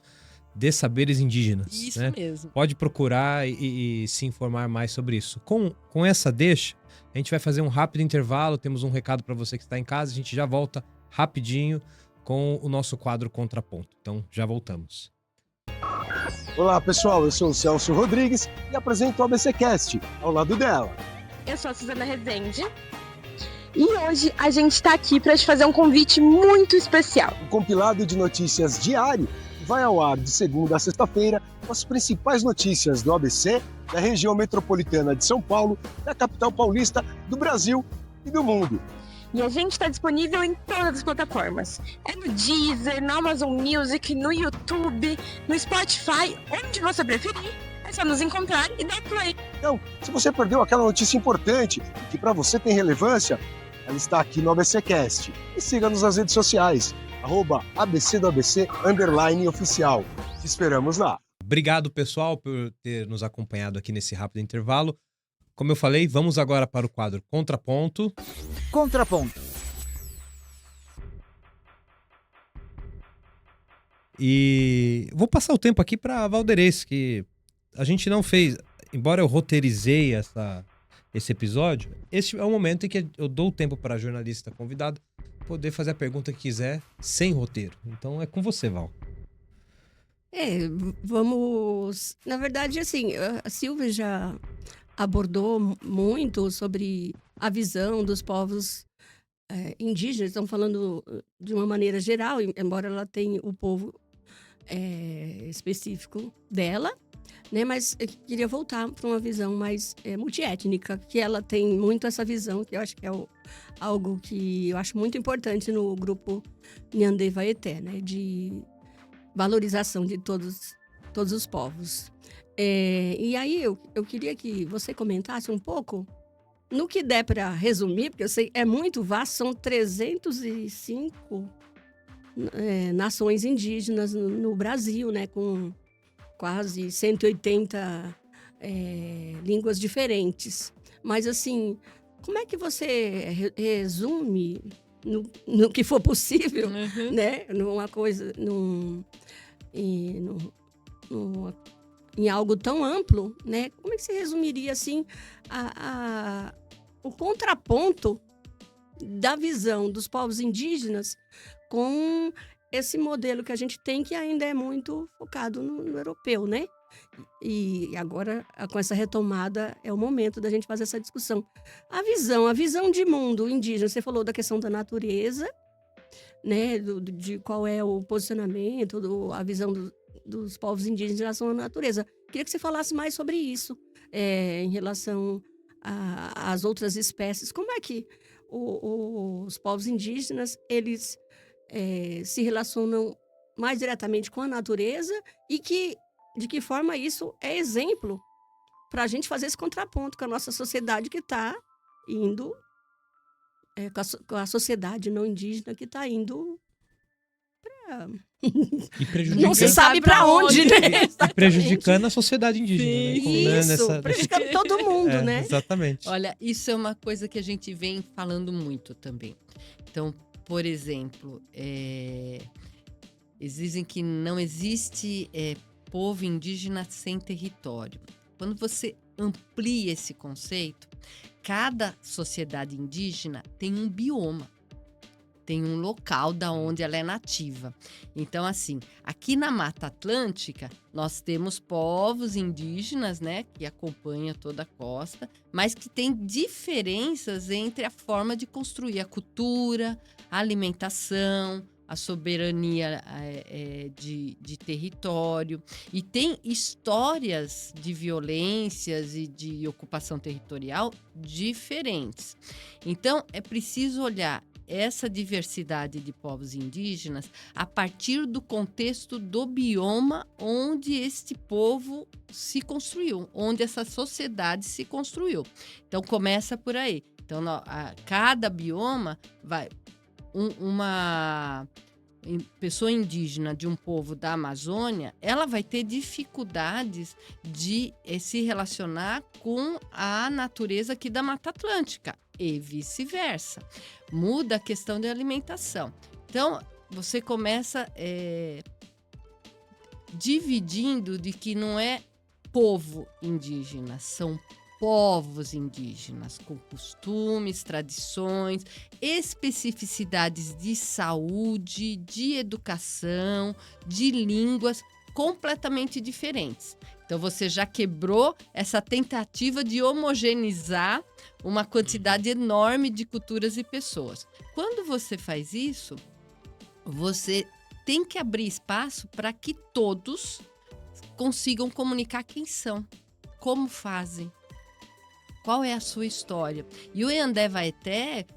de Saberes Indígenas. Isso, né? Mesmo. Pode procurar e se informar mais sobre isso. Com essa deixa, a gente vai fazer um rápido intervalo. Temos um recado para você que está em casa. A gente já volta rapidinho com o nosso quadro Contraponto. Então, já voltamos. Olá, pessoal. Eu sou o Celso Rodrigues e apresento o ABCcast, ao lado dela. Eu sou a Suzana Rezende. E hoje a gente está aqui para te fazer um convite muito especial. Um compilado de notícias diário vai ao ar de segunda a sexta-feira com as principais notícias do ABC, da região metropolitana de São Paulo, da capital paulista, do Brasil e do mundo. E a gente está disponível em todas as plataformas. É no Deezer, no Amazon Music, no YouTube, no Spotify, onde você preferir. É só nos encontrar e dar play. Então, se você perdeu aquela notícia importante que para você tem relevância, ela está aqui no ABCcast. E siga-nos nas redes sociais, @ABC_oficial. Te esperamos lá. Obrigado, pessoal, por ter nos acompanhado aqui nesse rápido intervalo. Como eu falei, vamos agora para o quadro Contraponto. Contraponto. E vou passar o tempo aqui para Valderez, que a gente não fez, embora eu roteirizei esse episódio, esse é o momento em que eu dou o tempo para a jornalista convidada poder fazer a pergunta que quiser sem roteiro. Então é com você, Val. Vamos... Na verdade, assim, a Silvia já abordou muito sobre a visão dos povos indígenas. Estão falando de uma maneira geral, embora ela tenha o povo específico dela, né? Mas eu queria voltar para uma visão mais multiétnica, que ela tem muito essa visão, que eu acho que é algo que eu acho muito importante no grupo Nhandê Vaeté, né? De valorização de todos os povos. E aí eu queria que você comentasse um pouco, no que der para resumir, porque eu sei é muito vasto, são 305 nações indígenas no Brasil, né? Com quase 180 línguas diferentes. Mas, assim, como é que você resume, no que for possível, né? Numa coisa, em algo tão amplo, né? Como é que você resumiria, assim, o contraponto da visão dos povos indígenas com esse modelo que a gente tem, que ainda é muito focado no europeu, né? E agora, com essa retomada, é o momento da gente fazer essa discussão. A visão de mundo indígena, você falou da questão da natureza, né? De qual é o posicionamento, a visão dos povos indígenas em relação à natureza. Queria que você falasse mais sobre isso, em relação às outras espécies. Como é que os povos indígenas, eles se relacionam mais diretamente com a natureza e de que forma isso é exemplo para a gente fazer esse contraponto com a nossa sociedade que está indo, com a sociedade não indígena que está indo E prejudicando, não se sabe para onde, né? E prejudicando a sociedade indígena. Sim, né? isso, prejudicando todo mundo, né? Exatamente. Olha, isso é uma coisa que a gente vem falando muito também. Então, por exemplo, Eles dizem que não existe povo indígena sem território. Quando você amplia esse conceito, cada sociedade indígena tem um bioma, tem um local da onde ela é nativa. Então, assim, aqui na Mata Atlântica, nós temos povos indígenas, né, que acompanham toda a costa, mas que tem diferenças entre a forma de construir a cultura, a alimentação, a soberania de território. E tem histórias de violências e de ocupação territorial diferentes. Então, é preciso olhar essa diversidade de povos indígenas a partir do contexto do bioma onde este povo se construiu, onde essa sociedade se construiu. Então, começa por aí. Então, cada bioma vai... Uma pessoa indígena de um povo da Amazônia, ela vai ter dificuldades de se relacionar com a natureza aqui da Mata Atlântica e vice-versa. Muda a questão de alimentação. Então, você começa dividindo de que não é povo indígena, são povos indígenas, com costumes, tradições, especificidades de saúde, de educação, de línguas completamente diferentes. Então, você já quebrou essa tentativa de homogeneizar uma quantidade enorme de culturas e pessoas. Quando você faz isso, você tem que abrir espaço para que todos consigam comunicar quem são, como fazem, qual é a sua história. E o Eandé Waeté,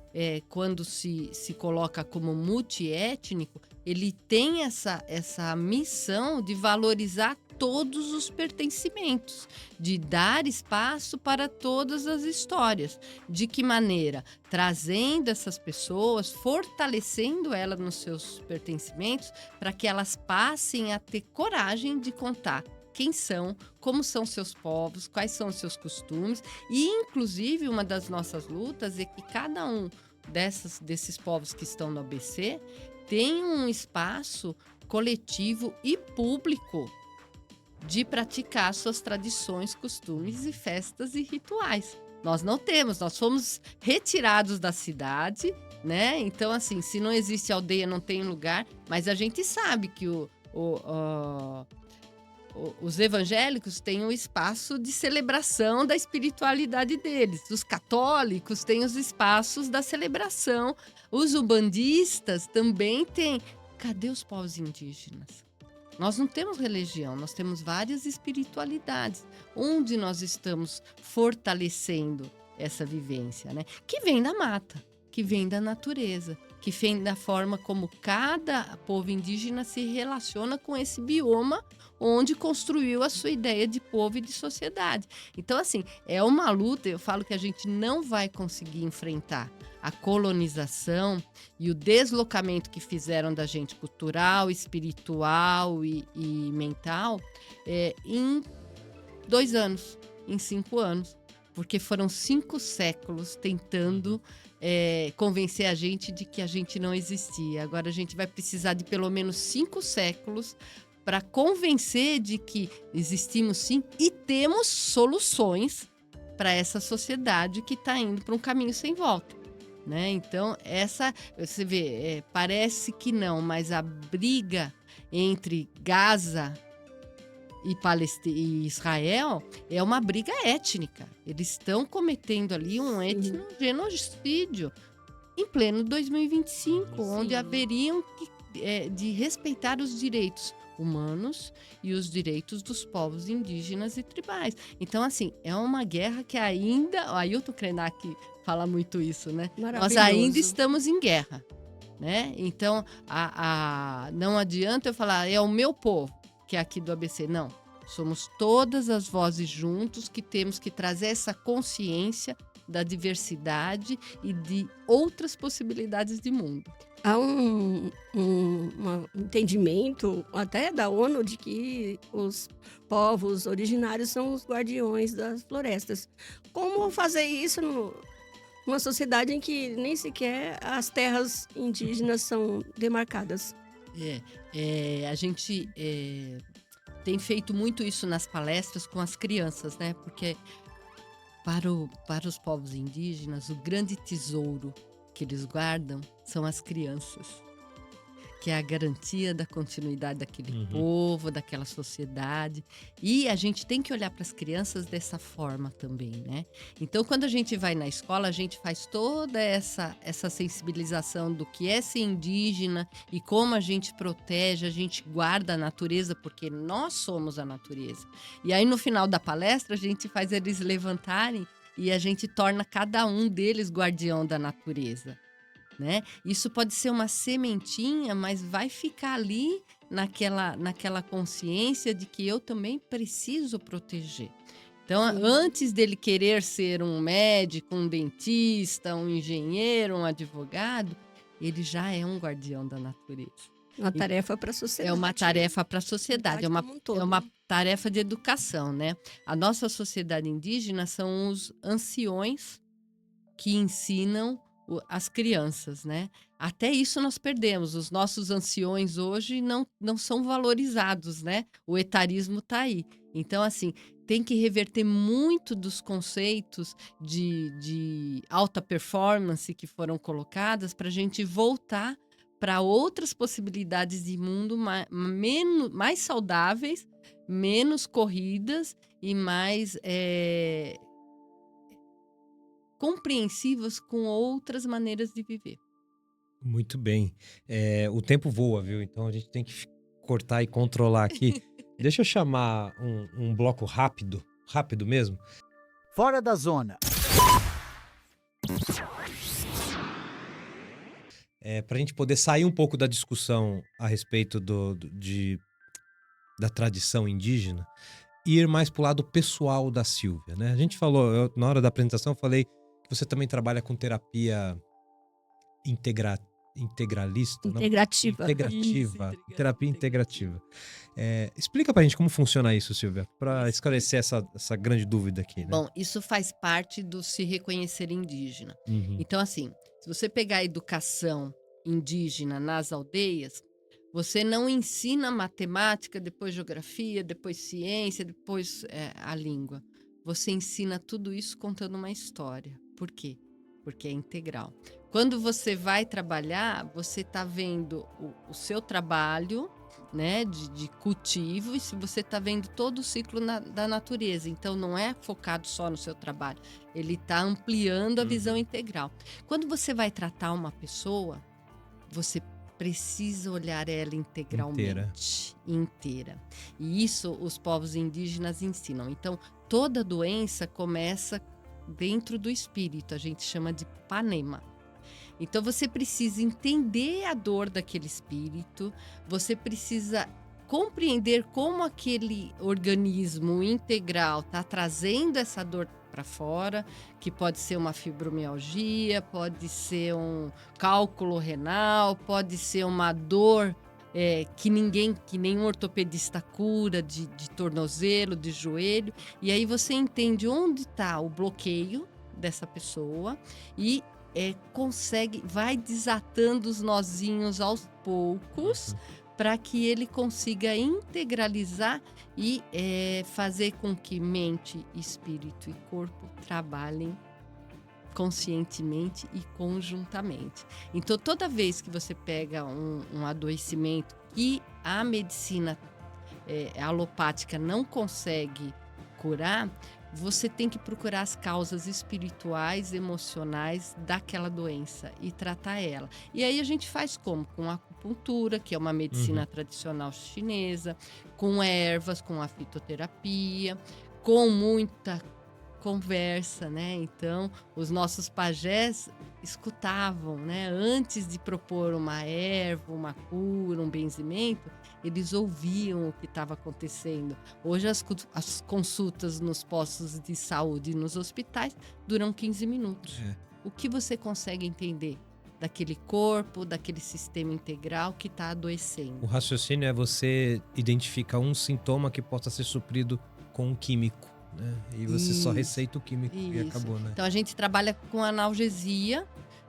quando se coloca como multiétnico, ele tem essa missão de valorizar todos os pertencimentos, de dar espaço para todas as histórias. De que maneira? Trazendo essas pessoas, fortalecendo elas nos seus pertencimentos, para que elas passem a ter coragem de contar quem são, como são seus povos, quais são os seus costumes. E, inclusive, uma das nossas lutas é que cada um desses povos que estão no ABC tem um espaço coletivo e público de praticar suas tradições, costumes e festas e rituais. Nós não temos, nós fomos retirados da cidade, né? Então, assim, se não existe aldeia, não tem lugar, mas a gente sabe que os evangélicos têm um espaço de celebração da espiritualidade deles. Os católicos têm os espaços da celebração. Os umbandistas também têm. Cadê os povos indígenas? Nós não temos religião, nós temos várias espiritualidades. Onde nós estamos fortalecendo essa vivência, né? Que vem da mata, que vem da natureza, que vem da forma como cada povo indígena se relaciona com esse bioma onde construiu a sua ideia de povo e de sociedade. Então, assim, é uma luta. Eu falo que a gente não vai conseguir enfrentar a colonização e o deslocamento que fizeram da gente cultural, espiritual e mental em 2 anos, em 5 anos. Porque foram 5 séculos tentando convencer a gente de que a gente não existia. Agora a gente vai precisar de pelo menos 5 séculos para convencer de que existimos sim e temos soluções para essa sociedade que está indo para um caminho sem volta, né? Então, você vê, parece que não, mas a briga entre Gaza e Israel é uma briga étnica. Eles estão cometendo ali um etnogenocídio em pleno 2025, sim, onde haveriam de respeitar os direitos humanos e os direitos dos povos indígenas e tribais. Então, assim, é uma guerra que ainda... O Ailton Krenak fala muito isso, né? Nós ainda estamos em guerra, né? Então, não adianta eu falar, é o meu povo que é aqui do ABC. Não, somos todas as vozes juntos que temos que trazer essa consciência da diversidade e de outras possibilidades de mundo. Há um entendimento até da ONU de que os povos originários são os guardiões das florestas. Como fazer isso numa sociedade em que nem sequer as terras indígenas são demarcadas? A gente tem feito muito isso nas palestras com as crianças, né? Porque para os povos indígenas, o grande tesouro que eles guardam são as crianças, que é a garantia da continuidade daquele povo, daquela sociedade. E a gente tem que olhar para as crianças dessa forma também, né? Então, quando a gente vai na escola, a gente faz toda essa sensibilização do que é ser indígena e como a gente protege, a gente guarda a natureza, porque nós somos a natureza. E aí, no final da palestra, a gente faz eles levantarem e a gente torna cada um deles guardião da natureza. Né? Isso pode ser uma sementinha, mas vai ficar ali naquela consciência de que eu também preciso proteger. Então, antes dele querer ser um médico, um dentista, um engenheiro, um advogado, ele já é um guardião da natureza. Uma tarefa para a sociedade. É uma tarefa para a sociedade, é uma tarefa de educação, né? A nossa sociedade indígena são os anciões que ensinam as crianças, né? Até isso nós perdemos. Os nossos anciões hoje não são valorizados, né? O etarismo está aí. Então, assim, tem que reverter muito dos conceitos de alta performance que foram colocadas para a gente voltar para outras possibilidades de mundo mais saudáveis, menos corridas e mais compreensivas com outras maneiras de viver. Muito bem. O tempo voa, viu? Então a gente tem que cortar e controlar aqui. Deixa eu chamar um bloco rápido mesmo. Fora da zona. Para a gente poder sair um pouco da discussão a respeito da tradição indígena e ir mais para o lado pessoal da Silvia, né? A gente falou, na hora da apresentação, eu falei que você também trabalha com terapia integralista. Integrativa. Terapia integrativa. Explica pra gente como funciona isso, Silvia, para esclarecer essa grande dúvida aqui, né? Bom, isso faz parte do se reconhecer indígena. Então, assim, se você pegar a educação indígena nas aldeias, você não ensina matemática, depois geografia, depois ciência, depois a língua. Você ensina tudo isso contando uma história. Por quê? Porque é integral. Quando você vai trabalhar, você está vendo o seu trabalho, né, de cultivo, e se você está vendo todo o ciclo da natureza. Então, não é focado só no seu trabalho. Ele está ampliando a visão integral. Quando você vai tratar uma pessoa, você precisa olhar ela integralmente, inteira. E isso os povos indígenas ensinam. Então, toda doença começa dentro do espírito, a gente chama de panema. Então, você precisa entender a dor daquele espírito, você precisa compreender como aquele organismo integral está trazendo essa dor para fora, que pode ser uma fibromialgia, pode ser um cálculo renal, pode ser uma dor que nenhum ortopedista cura, de tornozelo, de joelho. E aí você entende onde está o bloqueio dessa pessoa e vai desatando os nozinhos aos poucos para que ele consiga integralizar e fazer com que mente, espírito e corpo trabalhem conscientemente e conjuntamente. Então, toda vez que você pega um adoecimento que a medicina alopática não consegue curar, você tem que procurar as causas espirituais, emocionais daquela doença e tratar ela. E aí a gente faz como? Com a acupuntura, que é uma medicina tradicional chinesa, com ervas, com a fitoterapia, com muita conversa, né? Então, os nossos pajés escutavam, né? Antes de propor uma erva, uma cura, um benzimento, eles ouviam o que estava acontecendo. Hoje, as consultas nos postos de saúde e nos hospitais duram 15 minutos. O que você consegue entender daquele corpo, daquele sistema integral que está adoecendo? O raciocínio é você identificar um sintoma que possa ser suprido com um químico, né? E você só receita o químico e acabou, né? Então, a gente trabalha com analgesia,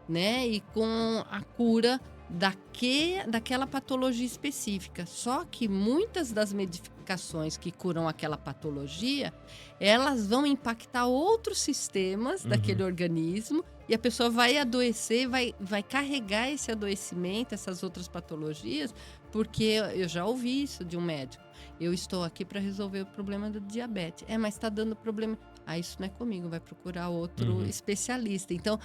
né? E com a cura daquela patologia específica. Só que muitas das medicações que curam aquela patologia, elas vão impactar outros sistemas daquele organismo e a pessoa vai adoecer, vai carregar esse adoecimento, essas outras patologias, porque eu já ouvi isso de um médico. Eu estou aqui para resolver o problema do diabetes. Mas está dando problema. Isso não é comigo, vai procurar outro especialista. Então,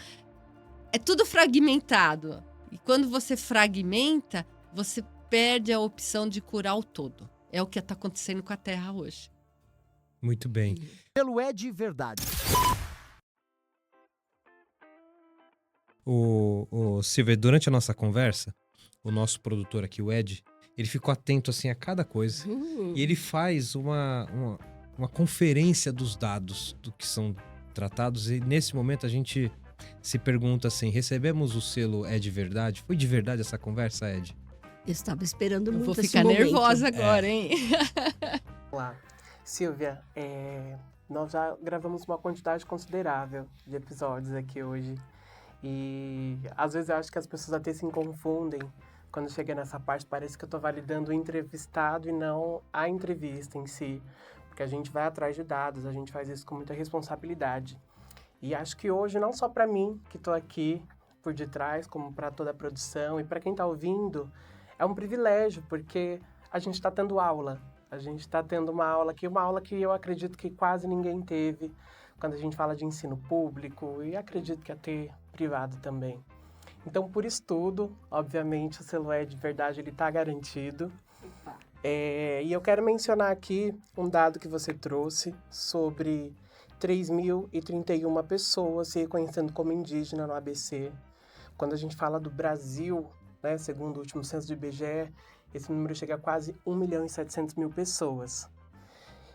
é tudo fragmentado. E quando você fragmenta, você perde a opção de curar o todo. É o que está acontecendo com a Terra hoje. Muito bem. Pelo Ed Verdade. O Silvio, durante a nossa conversa, o nosso produtor aqui, o Ed, ele ficou atento assim a cada coisa. E ele faz uma conferência dos dados do que são tratados. E nesse momento a gente se pergunta assim, recebemos o selo Ed Verdade? Foi de verdade essa conversa, Ed? Eu estava esperando muito Vou esse ficar momento. nervosa agora, hein? Olá, Silvia, nós já gravamos uma quantidade considerável de episódios aqui hoje. E às vezes eu acho que as pessoas até se confundem quando chega nessa parte. Parece que eu estou validando o entrevistado e não a entrevista em si. Porque a gente vai atrás de dados, a gente faz isso com muita responsabilidade. E acho que hoje, não só para mim, que estou aqui por detrás, como para toda a produção e para quem está ouvindo, é um privilégio, porque a gente está tendo aula. A gente está tendo uma aula que eu acredito que quase ninguém teve quando a gente fala de ensino público e acredito que até privado também. Então, por isso tudo, obviamente, o selo Ed Verdade está garantido. E eu quero mencionar aqui um dado que você trouxe sobre 3.031 pessoas se reconhecendo como indígena no ABC. Quando a gente fala do Brasil, né, segundo o último censo do IBGE, esse número chega a quase 1.700.000 pessoas.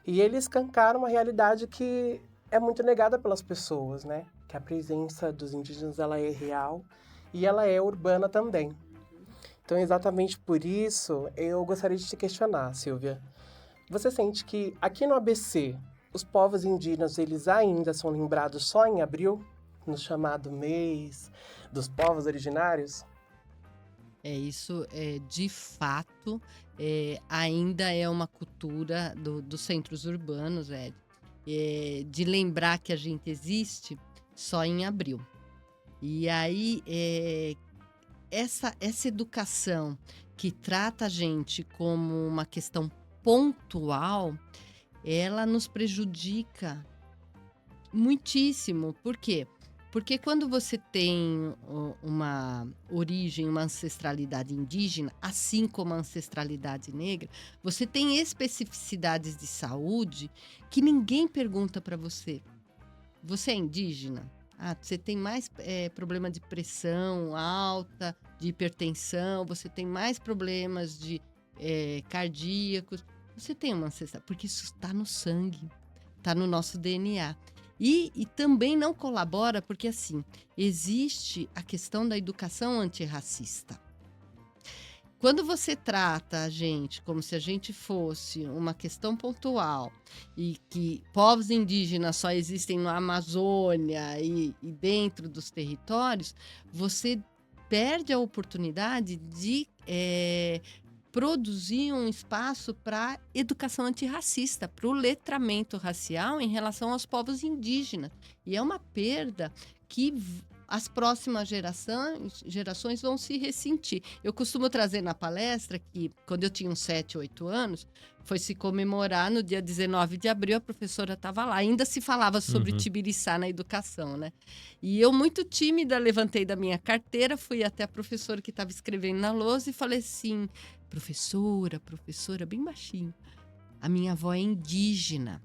E eles escancaram uma realidade que é muito negada pelas pessoas, né? Que a presença dos indígenas ela é real e ela é urbana também. Então, exatamente por isso, eu gostaria de te questionar, Silvia. Você sente que aqui no ABC, os povos indígenas, eles ainda são lembrados só em abril, no chamado mês dos povos originários? Isso de fato, ainda é uma cultura dos centros urbanos, Ed. De lembrar que a gente existe só em abril. E aí, essa educação que trata a gente como uma questão pontual, ela nos prejudica muitíssimo. Por quê? Porque quando você tem uma origem, uma ancestralidade indígena, assim como a ancestralidade negra, você tem especificidades de saúde que ninguém pergunta para você. Você é indígena? Você tem mais problema de pressão alta, de hipertensão, você tem mais problemas de cardíacos. Você tem uma ancestralidade, porque isso está no sangue, está no nosso DNA. E também não colabora porque, assim, existe a questão da educação antirracista. Quando você trata a gente como se a gente fosse uma questão pontual e que povos indígenas só existem na Amazônia e dentro dos territórios, você perde a oportunidade de produzir um espaço para educação antirracista, para o letramento racial em relação aos povos indígenas. E é uma perda que as próximas gerações vão se ressentir. Eu costumo trazer na palestra que, quando eu tinha uns 7, 8 anos, foi se comemorar no dia 19 de abril, a professora estava lá. Ainda se falava sobre Tibiriçá na educação, né? E eu, muito tímida, levantei da minha carteira, fui até a professora que estava escrevendo na lousa e falei assim: professora, bem baixinho, a minha avó é indígena.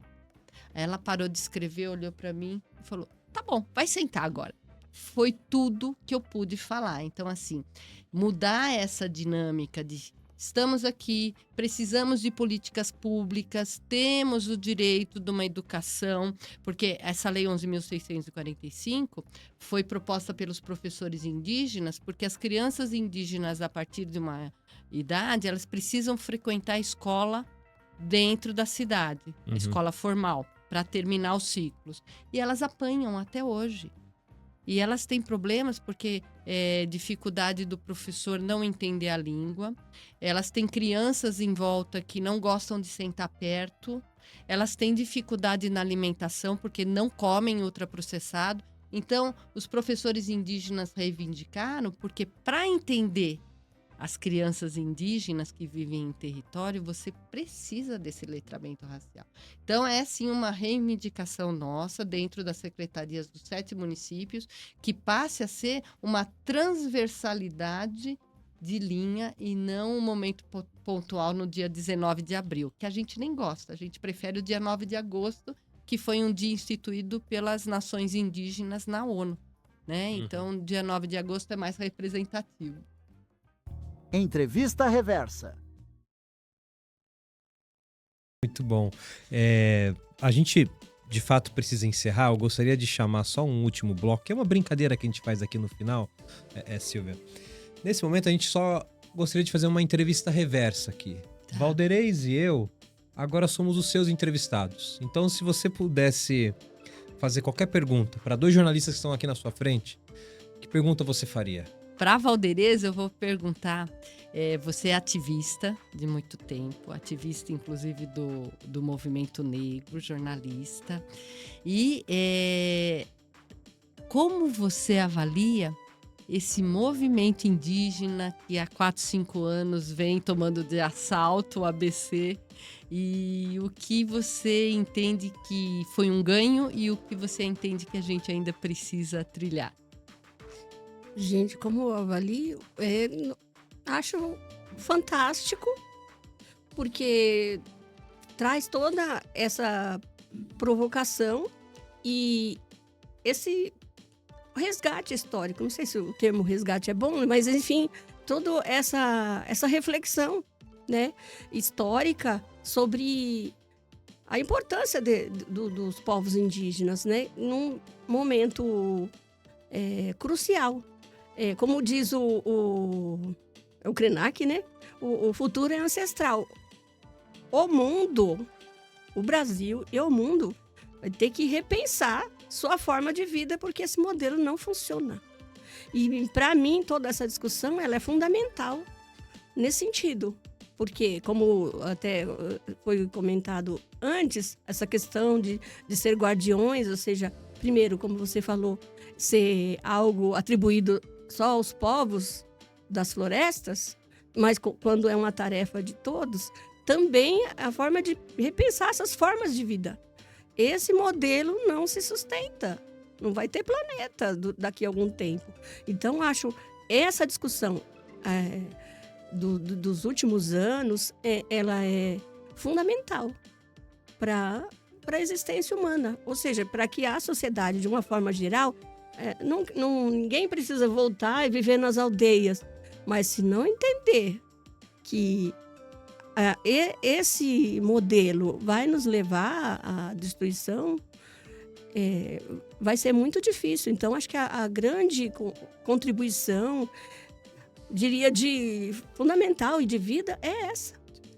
Aí ela parou de escrever, olhou para mim e falou: tá bom, vai sentar agora. Foi tudo que eu pude falar. Então, assim, mudar essa dinâmica de estamos aqui, precisamos de políticas públicas, temos o direito de uma educação, porque essa lei 11.645 foi proposta pelos professores indígenas, porque as crianças indígenas, a partir de uma idade, elas precisam frequentar a escola dentro da cidade, a escola formal, para terminar os ciclos. E elas apanham até hoje. E elas têm problemas porque dificuldade do professor não entender a língua, elas têm crianças em volta que não gostam de sentar perto, elas têm dificuldade na alimentação porque não comem ultraprocessado. Então, os professores indígenas reivindicaram porque para entender as crianças indígenas que vivem em território, você precisa desse letramento racial. Então, é sim uma reivindicação nossa dentro das secretarias dos 7 municípios, que passe a ser uma transversalidade de linha e não um momento pontual no dia 19 de abril, que a gente nem gosta, a gente prefere o dia 9 de agosto, que foi um dia instituído pelas nações indígenas na ONU, né? Então, dia 9 de agosto é mais representativo. Entrevista Reversa. Muito bom. A gente, de fato, precisa encerrar. Eu gostaria de chamar só um último bloco, que é uma brincadeira que a gente faz aqui no final, Silvia. Nesse momento, a gente só gostaria de fazer uma entrevista reversa aqui. Tá. Valderez e eu, agora somos os seus entrevistados. Então, se você pudesse fazer qualquer pergunta para 2 jornalistas que estão aqui na sua frente, que pergunta você faria? Para a Valderez, eu vou perguntar, você é ativista de muito tempo, ativista inclusive do movimento negro, jornalista, e como você avalia esse movimento indígena que há 4, 5 anos vem tomando de assalto o ABC, e o que você entende que foi um ganho e o que você entende que a gente ainda precisa trilhar? Gente, como eu avalio, acho fantástico, porque traz toda essa provocação e esse resgate histórico. Não sei se o termo resgate é bom, mas enfim, toda essa reflexão, né, histórica sobre a importância dos povos indígenas, né, num momento crucial. Como diz o Krenak, né? O futuro é ancestral. O mundo, o Brasil e o mundo vai ter que repensar sua forma de vida, porque esse modelo não funciona. E, para mim, toda essa discussão ela é fundamental nesse sentido. Porque, como até foi comentado antes, essa questão de ser guardiões, ou seja, primeiro, como você falou, ser algo atribuído só aos povos das florestas, mas quando é uma tarefa de todos, também a forma de repensar essas formas de vida. Esse modelo não se sustenta, não vai ter planeta daqui a algum tempo. Então, acho essa discussão dos últimos anos, ela é fundamental para a existência humana, ou seja, para que a sociedade, de uma forma geral, ninguém precisa voltar e viver nas aldeias, mas se não entender que esse modelo vai nos levar à destruição, vai ser muito difícil. Então, acho que a grande contribuição, diria, fundamental e de vida é essa,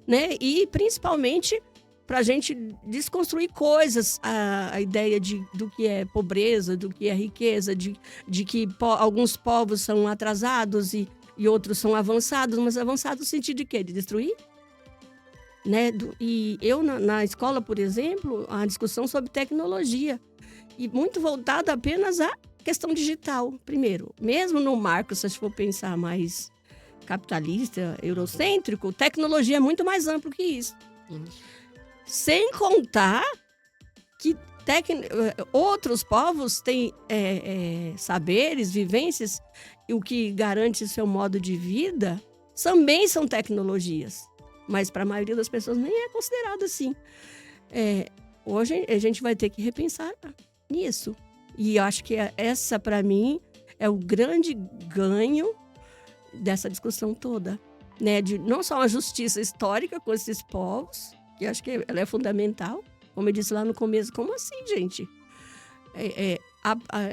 né? E, principalmente, para a gente desconstruir coisas, a ideia do que é pobreza, do que é riqueza, de que alguns povos são atrasados e outros são avançados, mas avançados no sentido de quê? De destruir? Né? E eu, na escola, por exemplo, a discussão sobre tecnologia, e muito voltada apenas à questão digital, primeiro. Mesmo no marco, se a gente for pensar mais capitalista, eurocêntrico, tecnologia é muito mais amplo que isso. Sem contar que outros povos têm saberes, vivências, e o que garante seu modo de vida também são tecnologias. Mas para a maioria das pessoas nem é considerado assim. Hoje a gente vai ter que repensar nisso. E eu acho que essa, para mim, é o grande ganho dessa discussão toda. Né? De não só uma justiça histórica com esses povos, que eu acho que ela é fundamental. Como eu disse lá no começo, como assim, gente?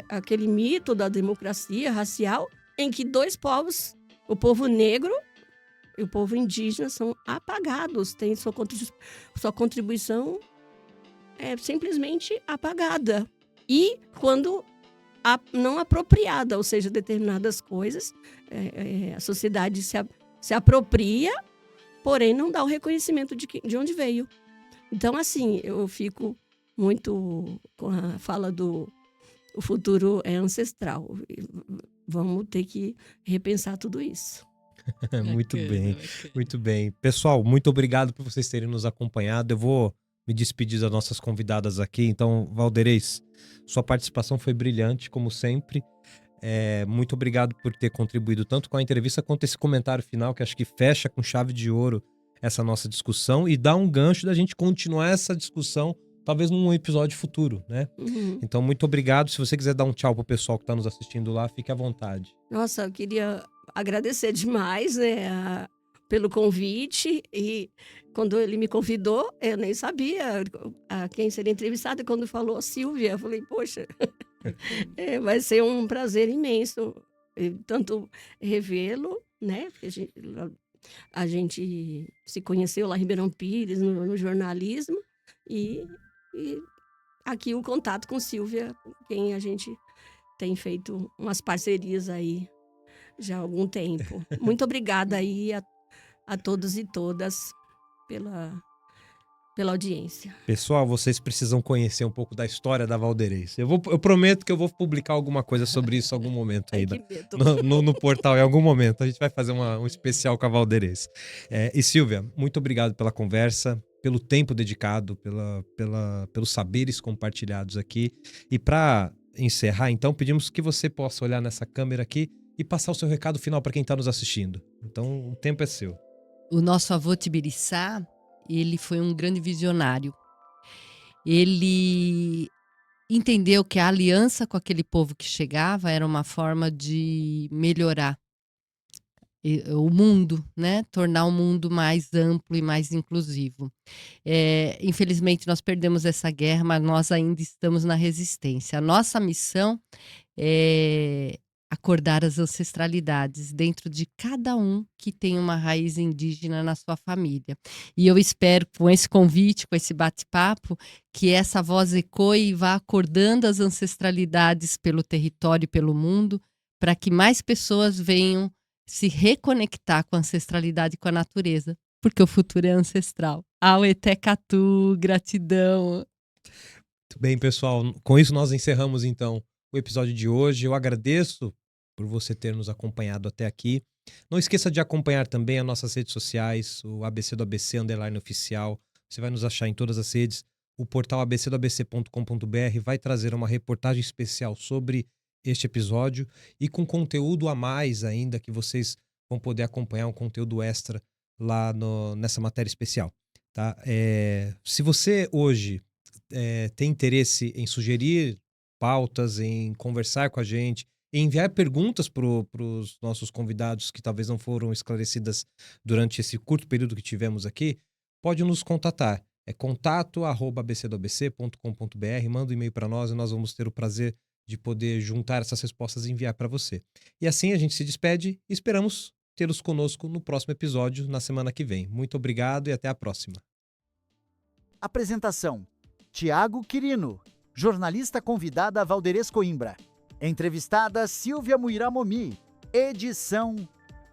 Aquele mito da democracia racial em que 2 povos, o povo negro e o povo indígena, são apagados, têm sua contribuição simplesmente apagada. E quando não apropriada, ou seja, determinadas coisas, a sociedade se apropria, porém não dá o reconhecimento de onde veio. Então, assim, eu fico muito com a fala do o futuro é ancestral. Vamos ter que repensar tudo isso. Muito Bacana, bem, bacana. muito bem. Pessoal, muito obrigado por vocês terem nos acompanhado. Eu vou me despedir das nossas convidadas aqui. Então, Valderez, sua participação foi brilhante, como sempre. Muito obrigado por ter contribuído tanto com a entrevista quanto esse comentário final, que acho que fecha com chave de ouro essa nossa discussão e dá um gancho da gente continuar essa discussão, talvez num episódio futuro, né? Uhum. Então, muito obrigado. Se você quiser dar um tchau pro pessoal que está nos assistindo lá, fique à vontade. Nossa, eu queria agradecer demais, né, pelo convite. E quando ele me convidou, eu nem sabia a quem seria entrevistada. Quando falou Silvia, eu falei, poxa, vai ser um prazer imenso, tanto revê-lo, né? Porque a gente se conheceu lá em Ribeirão Pires, no jornalismo, e aqui o contato com Silvia, com quem a gente tem feito umas parcerias aí já há algum tempo. Muito obrigada aí a todos e todas pela audiência. Pessoal, vocês precisam conhecer um pouco da história da Valderez. Eu prometo que eu vou publicar alguma coisa sobre isso em algum momento Ai, aí, que medo. no portal, em algum momento. A gente vai fazer um especial com a Valderez. E Silvia, muito obrigado pela conversa, pelo tempo dedicado, pelos saberes compartilhados aqui. E para encerrar, então, pedimos que você possa olhar nessa câmera aqui e passar o seu recado final para quem está nos assistindo. Então, o tempo é seu. O nosso avô Tibiriçá, ele foi um grande visionário. Ele entendeu que a aliança com aquele povo que chegava era uma forma de melhorar o mundo, né? Tornar o mundo mais amplo e mais inclusivo. Infelizmente, nós perdemos essa guerra, mas nós ainda estamos na resistência. A nossa missão é acordar as ancestralidades dentro de cada um que tem uma raiz indígena na sua família. E eu espero, com esse convite, com esse bate-papo, que essa voz ecoe e vá acordando as ancestralidades pelo território e pelo mundo, para que mais pessoas venham se reconectar com a ancestralidade e com a natureza, porque o futuro é ancestral. Auete Catu, gratidão. Muito bem, pessoal. Com isso, nós encerramos, então, o episódio de hoje. Eu agradeço por você ter nos acompanhado até aqui. Não esqueça de acompanhar também as nossas redes sociais, o ABC do ABC _oficial. Você vai nos achar em todas as redes. O portal abcdoabc.com.br vai trazer uma reportagem especial sobre este episódio e com conteúdo a mais ainda, que vocês vão poder acompanhar um conteúdo extra lá nessa matéria especial. Tá? Se você hoje tem interesse em sugerir pautas, em conversar com a gente, em enviar perguntas para os nossos convidados que talvez não foram esclarecidas durante esse curto período que tivemos aqui, pode nos contatar. É contato@abcdoabc.com.br, manda um e-mail para nós e nós vamos ter o prazer de poder juntar essas respostas e enviar para você. E assim a gente se despede e esperamos tê-los conosco no próximo episódio, na semana que vem. Muito obrigado e até a próxima. Apresentação: Tiago Quirino. Jornalista convidada Valderez Coimbra. Entrevistada Silvia Muiramomi. Edição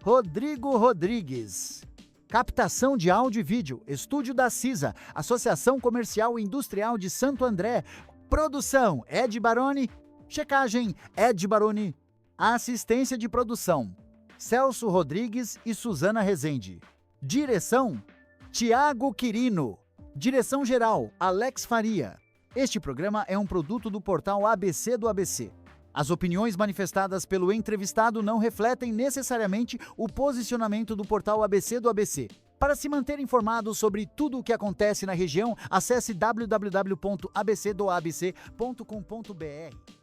Rodrigo Rodrigues. Captação de áudio e vídeo, Estúdio da CISA, Associação Comercial e Industrial de Santo André. Produção, Ed Baroni. Checagem, Ed Baroni. Assistência de produção, Celso Rodrigues e Suzana Rezende. Direção, Tiago Quirino. Direção-geral, Alex Faria. Este programa é um produto do portal ABC do ABC. As opiniões manifestadas pelo entrevistado não refletem necessariamente o posicionamento do portal ABC do ABC. Para se manter informado sobre tudo o que acontece na região, acesse www.abcdoabc.com.br.